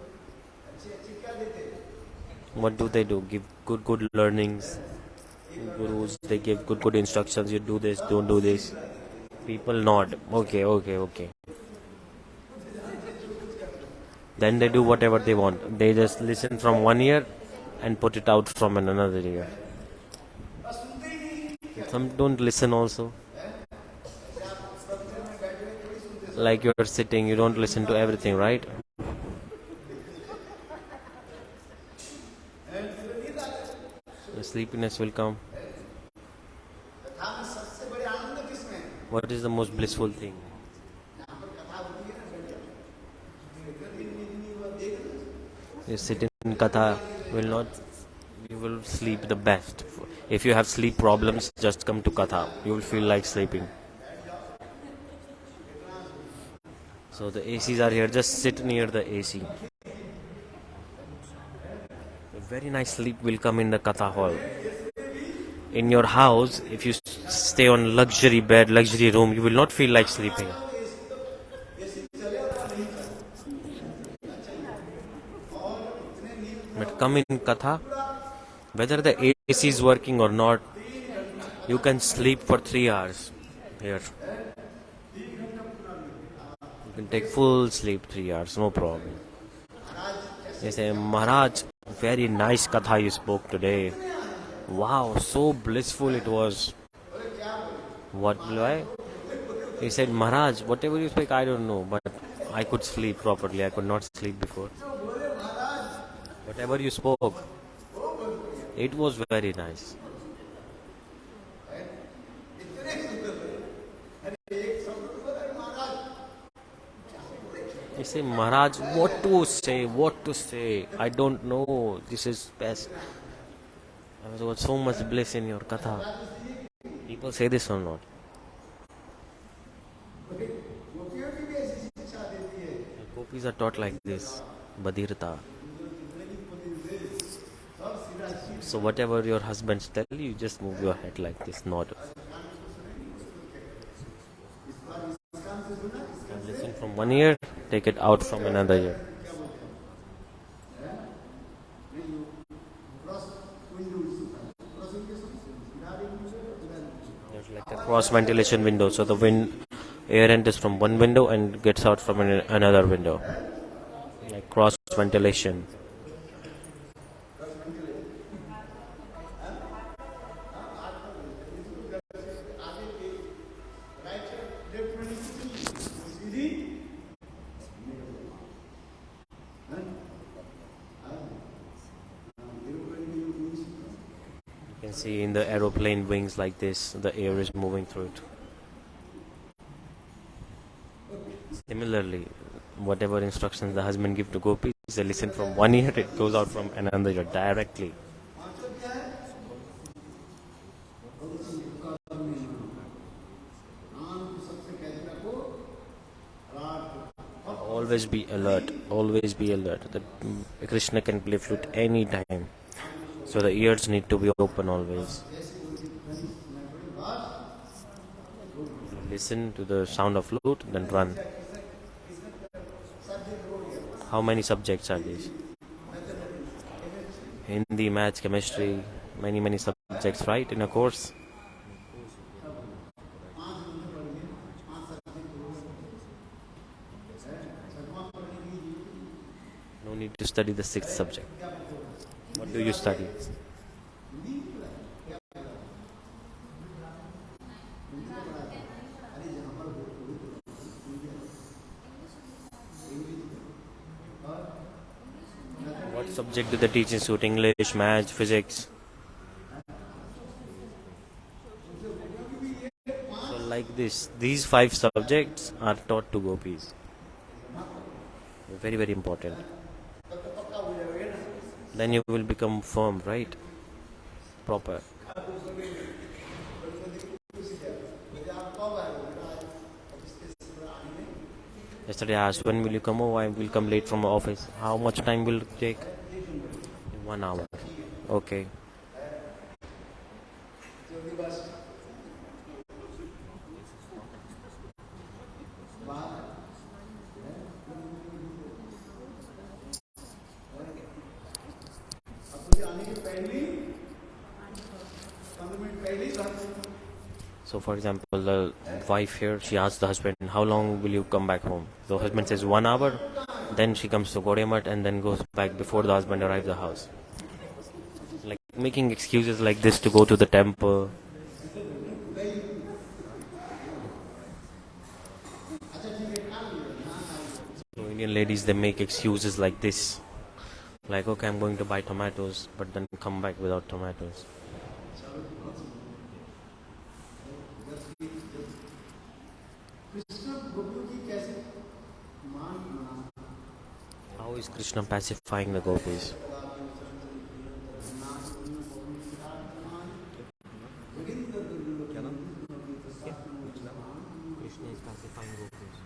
What do? Give good learnings. Gurus, they give good instructions. You do this, don't do this. People nod. Okay. Then they do whatever they want. They just listen from one ear and put it out from another ear. Some don't listen also. Like you are sitting, you don't listen to everything, right? The sleepiness will come. What is the most blissful thing? You sit in katha, you will sleep the best. If you have sleep problems, just come to katha. You will feel like sleeping. So the ACs are here. Just sit near the AC. A very nice sleep will come in the katha hall. In your house, if you stay on luxury bed, luxury room, you will not feel like sleeping. But come in katha, whether the AC is working or not, you can sleep for 3 hours here. You can take full sleep 3 hours, no problem. They say, Maharaj, very nice katha you spoke today. Wow, so blissful it was. What will I? He said, Maharaj, whatever you speak, I don't know, but I could sleep properly. I could not sleep before. Whatever you spoke, it was very nice. He said, Maharaj, what to say, what to say? I don't know. This is best. There was so much bliss in your katha. People say this or not? The gopis are taught like this, Badhirta. So whatever your husbands tell you, just move your head like this, nod. And listen from one ear, take it out from another ear. There's like a cross ventilation window, so the air enters from one window and gets out from another window. Like cross ventilation. You can see in the aeroplane wings like this, the air is moving through it. Similarly, whatever instructions the husband gives to gopis, they listen from one ear, it goes out from another ear directly. Always be alert, always be alert. Krishna can play flute any time. So the ears need to be open always. Listen to the sound of flute, then run. How many subjects are these? Hindi, maths, chemistry, many subjects, right, in a course? No need to study the 6th subject. What do you study? What subject do they teach in suit? English, maths, physics? So like this, these 5 subjects are taught to gopis. Very important. Then you will become firm, right? Proper. Yesterday I asked, when will you come? Oh, I will come late from office. How much time will it take? 1 hour. Okay. So for example, the wife here, she asks the husband, how long will you come back home? The husband says 1 hour. Then she comes to Goremat and then goes back before the husband arrives at the house. Like making excuses like this to go to the temple. So Indian ladies, they make excuses like this. Like, okay, I'm going to buy tomatoes, but then come back without tomatoes. How is Krishna pacifying the gopis? Krishna is pacifying gopis.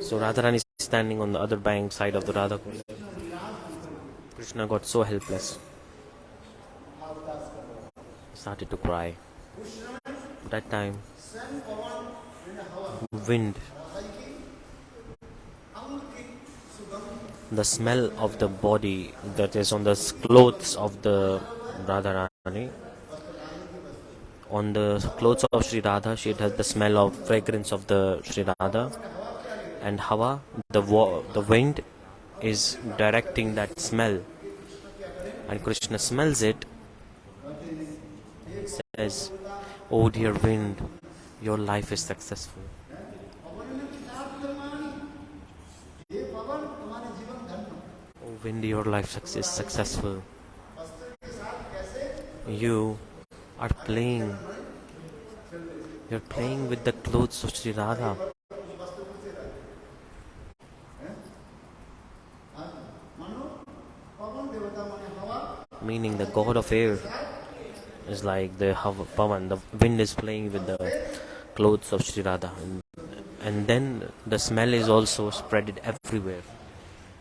So Radharani is standing on the other bank side of the Radha-kunda. Krishna got so helpless. He started to cry. That time, wind, the smell of the body that is on the clothes of the Radharani On the clothes of Sri Radha, she has the smell of fragrance of the Sri Radha, and Hava, the wind, is directing that smell, and Krishna smells it, says, "Oh dear wind, your life is successful." Oh wind, your life is successful. You are playing. You're playing with the clothes of Sri Radha. Meaning the god of air is like the Pavan, the wind is playing with the clothes of Sri Radha. And then the smell is also spreaded everywhere.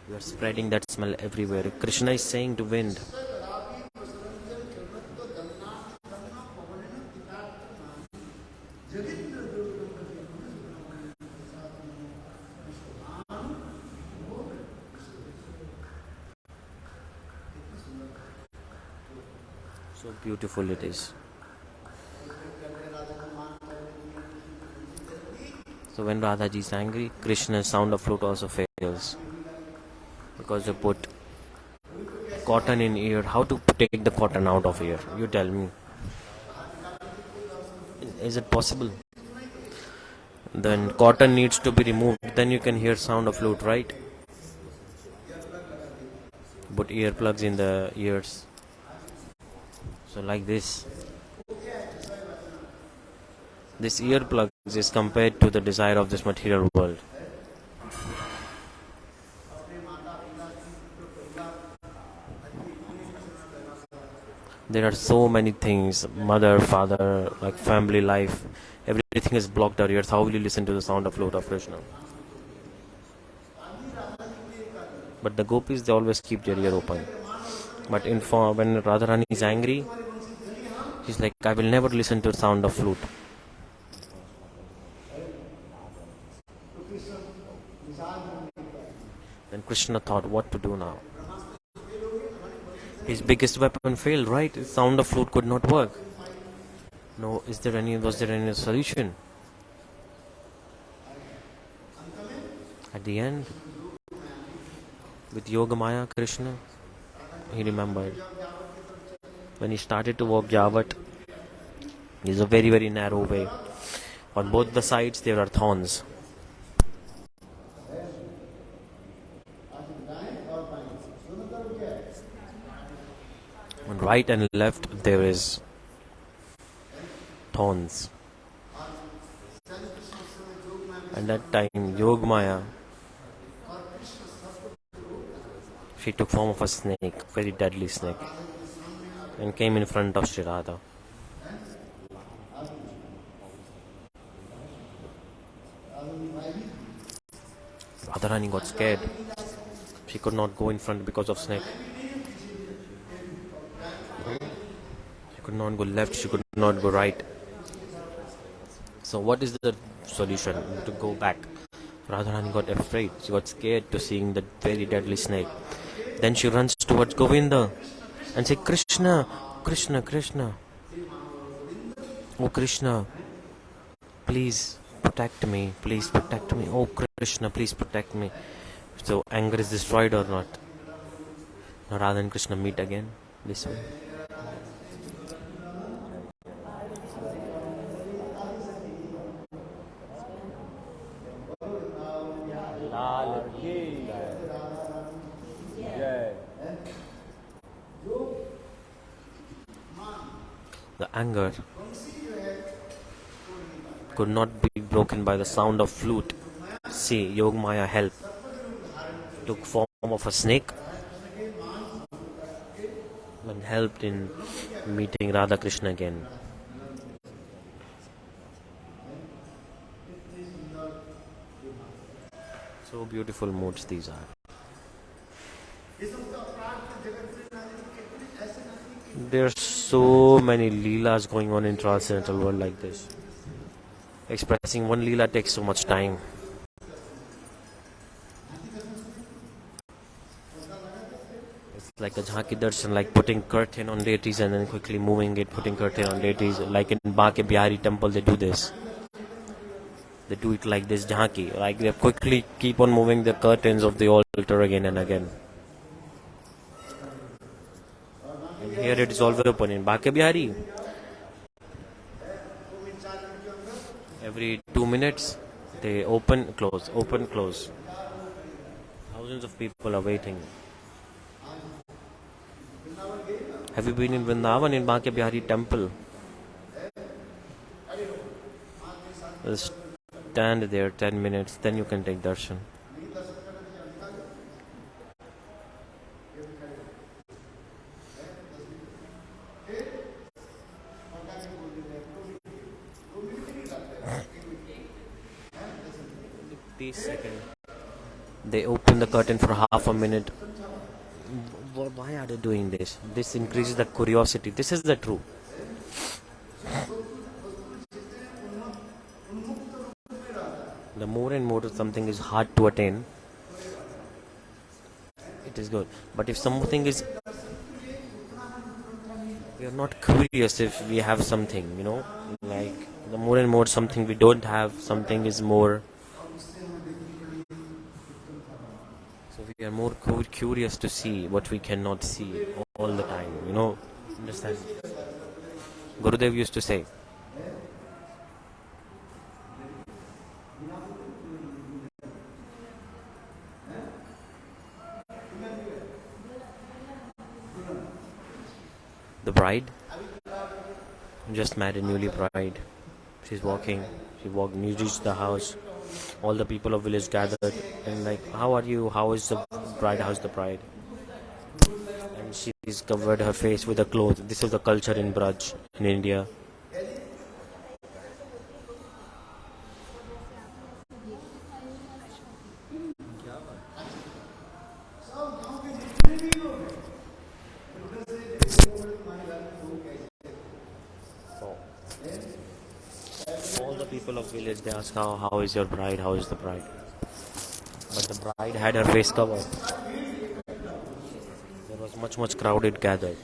You are spreading that smell everywhere. Krishna is saying to wind, so beautiful it is. So when Radha ji is angry, Krishna's sound of flute also fails. Because they put cotton in ear. How to take the cotton out of ear? You tell me. Is it possible? Then cotton needs to be removed. Then you can hear sound of flute, right? Put earplugs in the ears. So like this. This earplugs is compared to the desire of this material world. There are so many things, mother, father, like family life, everything is blocked our ears. How will you listen to the sound of flute of Krishna? But the gopis, they always keep their ear open. But when Radharani is angry, she's like, I will never listen to the sound of flute. Then Krishna thought, what to do now? His biggest weapon failed, right? The sound of flute could not work. No, was there any solution? At the end, with Yogamaya Krishna, he remembered. When he started to walk Yavat, it's a very, very narrow way. On both the sides there are thorns. On right and left there is thorns. And that time Yogamaya, she took form of a snake, very deadly snake, and came in front of Sri Radha. Radharani got scared. She could not go in front because of snake. She could not go left, she could not go right. So what is the solution? To go back. Radharani got afraid. She got scared to seeing that very deadly snake. Then she runs towards Govinda and says, Krishna, Krishna, Krishna. Oh Krishna, please protect me. Please protect me. Oh Krishna, please protect me. So anger is destroyed or not? Now Radha and Krishna meet again this way. The anger could not be broken by the sound of flute. See, Yogamaya helped. Took form of a snake and helped in meeting Radha Krishna again. So beautiful moods these are. There's so many leelas going on in transcendental world like this. Expressing one leela takes so much time. It's like a jhanki darshan, like putting curtain on deities and then quickly moving it, putting curtain on deities. Like in Vamya-bhava temple, they do this. They do it like this jhanki. Like they quickly keep on moving the curtains of the altar again and again. And here it is always open in Vamya-bhava. Every 2 minutes, they open, close, open, close. Thousands of people are waiting. Have you been in Vrindavan in Vamya-bhava temple? Just stand there 10 minutes, then you can take darshan. They open the curtain for half a minute. Why are they doing this? This increases the curiosity. This is the truth. The more and more something is hard to attain, it is good. But if something is, we are not curious if we have something, like the more and more something we don't have, something is more. So we are more curious to see what we cannot see all the time, understand? Gurudev used to say, the bride just married, newly bride. She's walking. She reached the house. All the people of village gathered and like, how are you? How is the bride? How's the bride? And she's covered her face with a cloth. This is the culture in Braj in India. All the people of village, they ask how is your bride, how is the bride? But the bride had her face covered. There was much crowded gathered.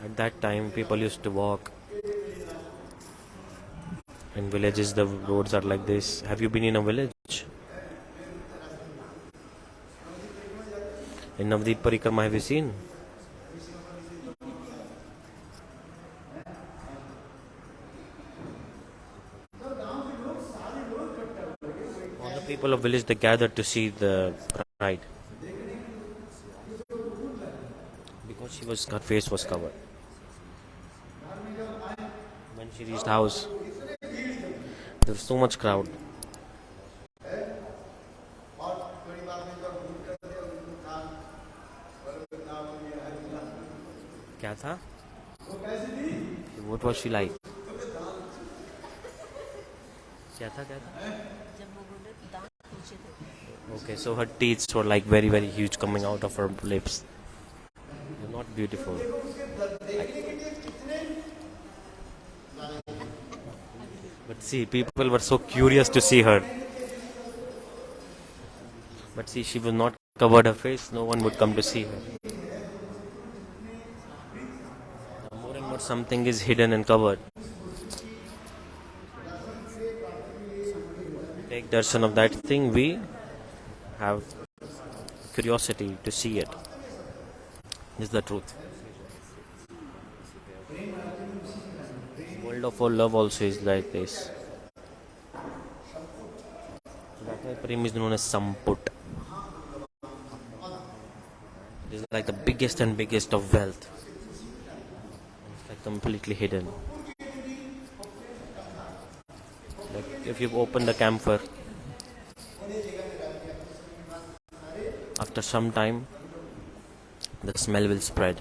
At that time people used to walk. In villages the roads are like this. Have you been in a village? In Navdeep Parikrama, have you seen? All the people of village, they gathered to see the bride. Because her face was covered. When she reached house, there was so much crowd. क्या था? What was she like? क्या था? Okay, so her teeth were like very huge coming out of her lips. Not beautiful. But see, people were so curious to see her. But see, she was not covered her face. No one would come to see her. More and more something is hidden and covered. Take darshan of that thing, we have curiosity to see it. This is the truth. World of all love also is like this. That why Prem is known as Samput. It is like the biggest and biggest of wealth. It's like completely hidden. Like if you open the camphor, after some time, the smell will spread.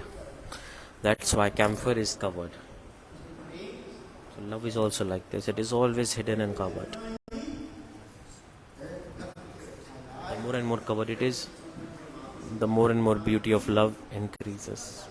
That's why camphor is covered. So love is also like this. It is always hidden and covered. The more and more covered it is, the more and more beauty of love increases.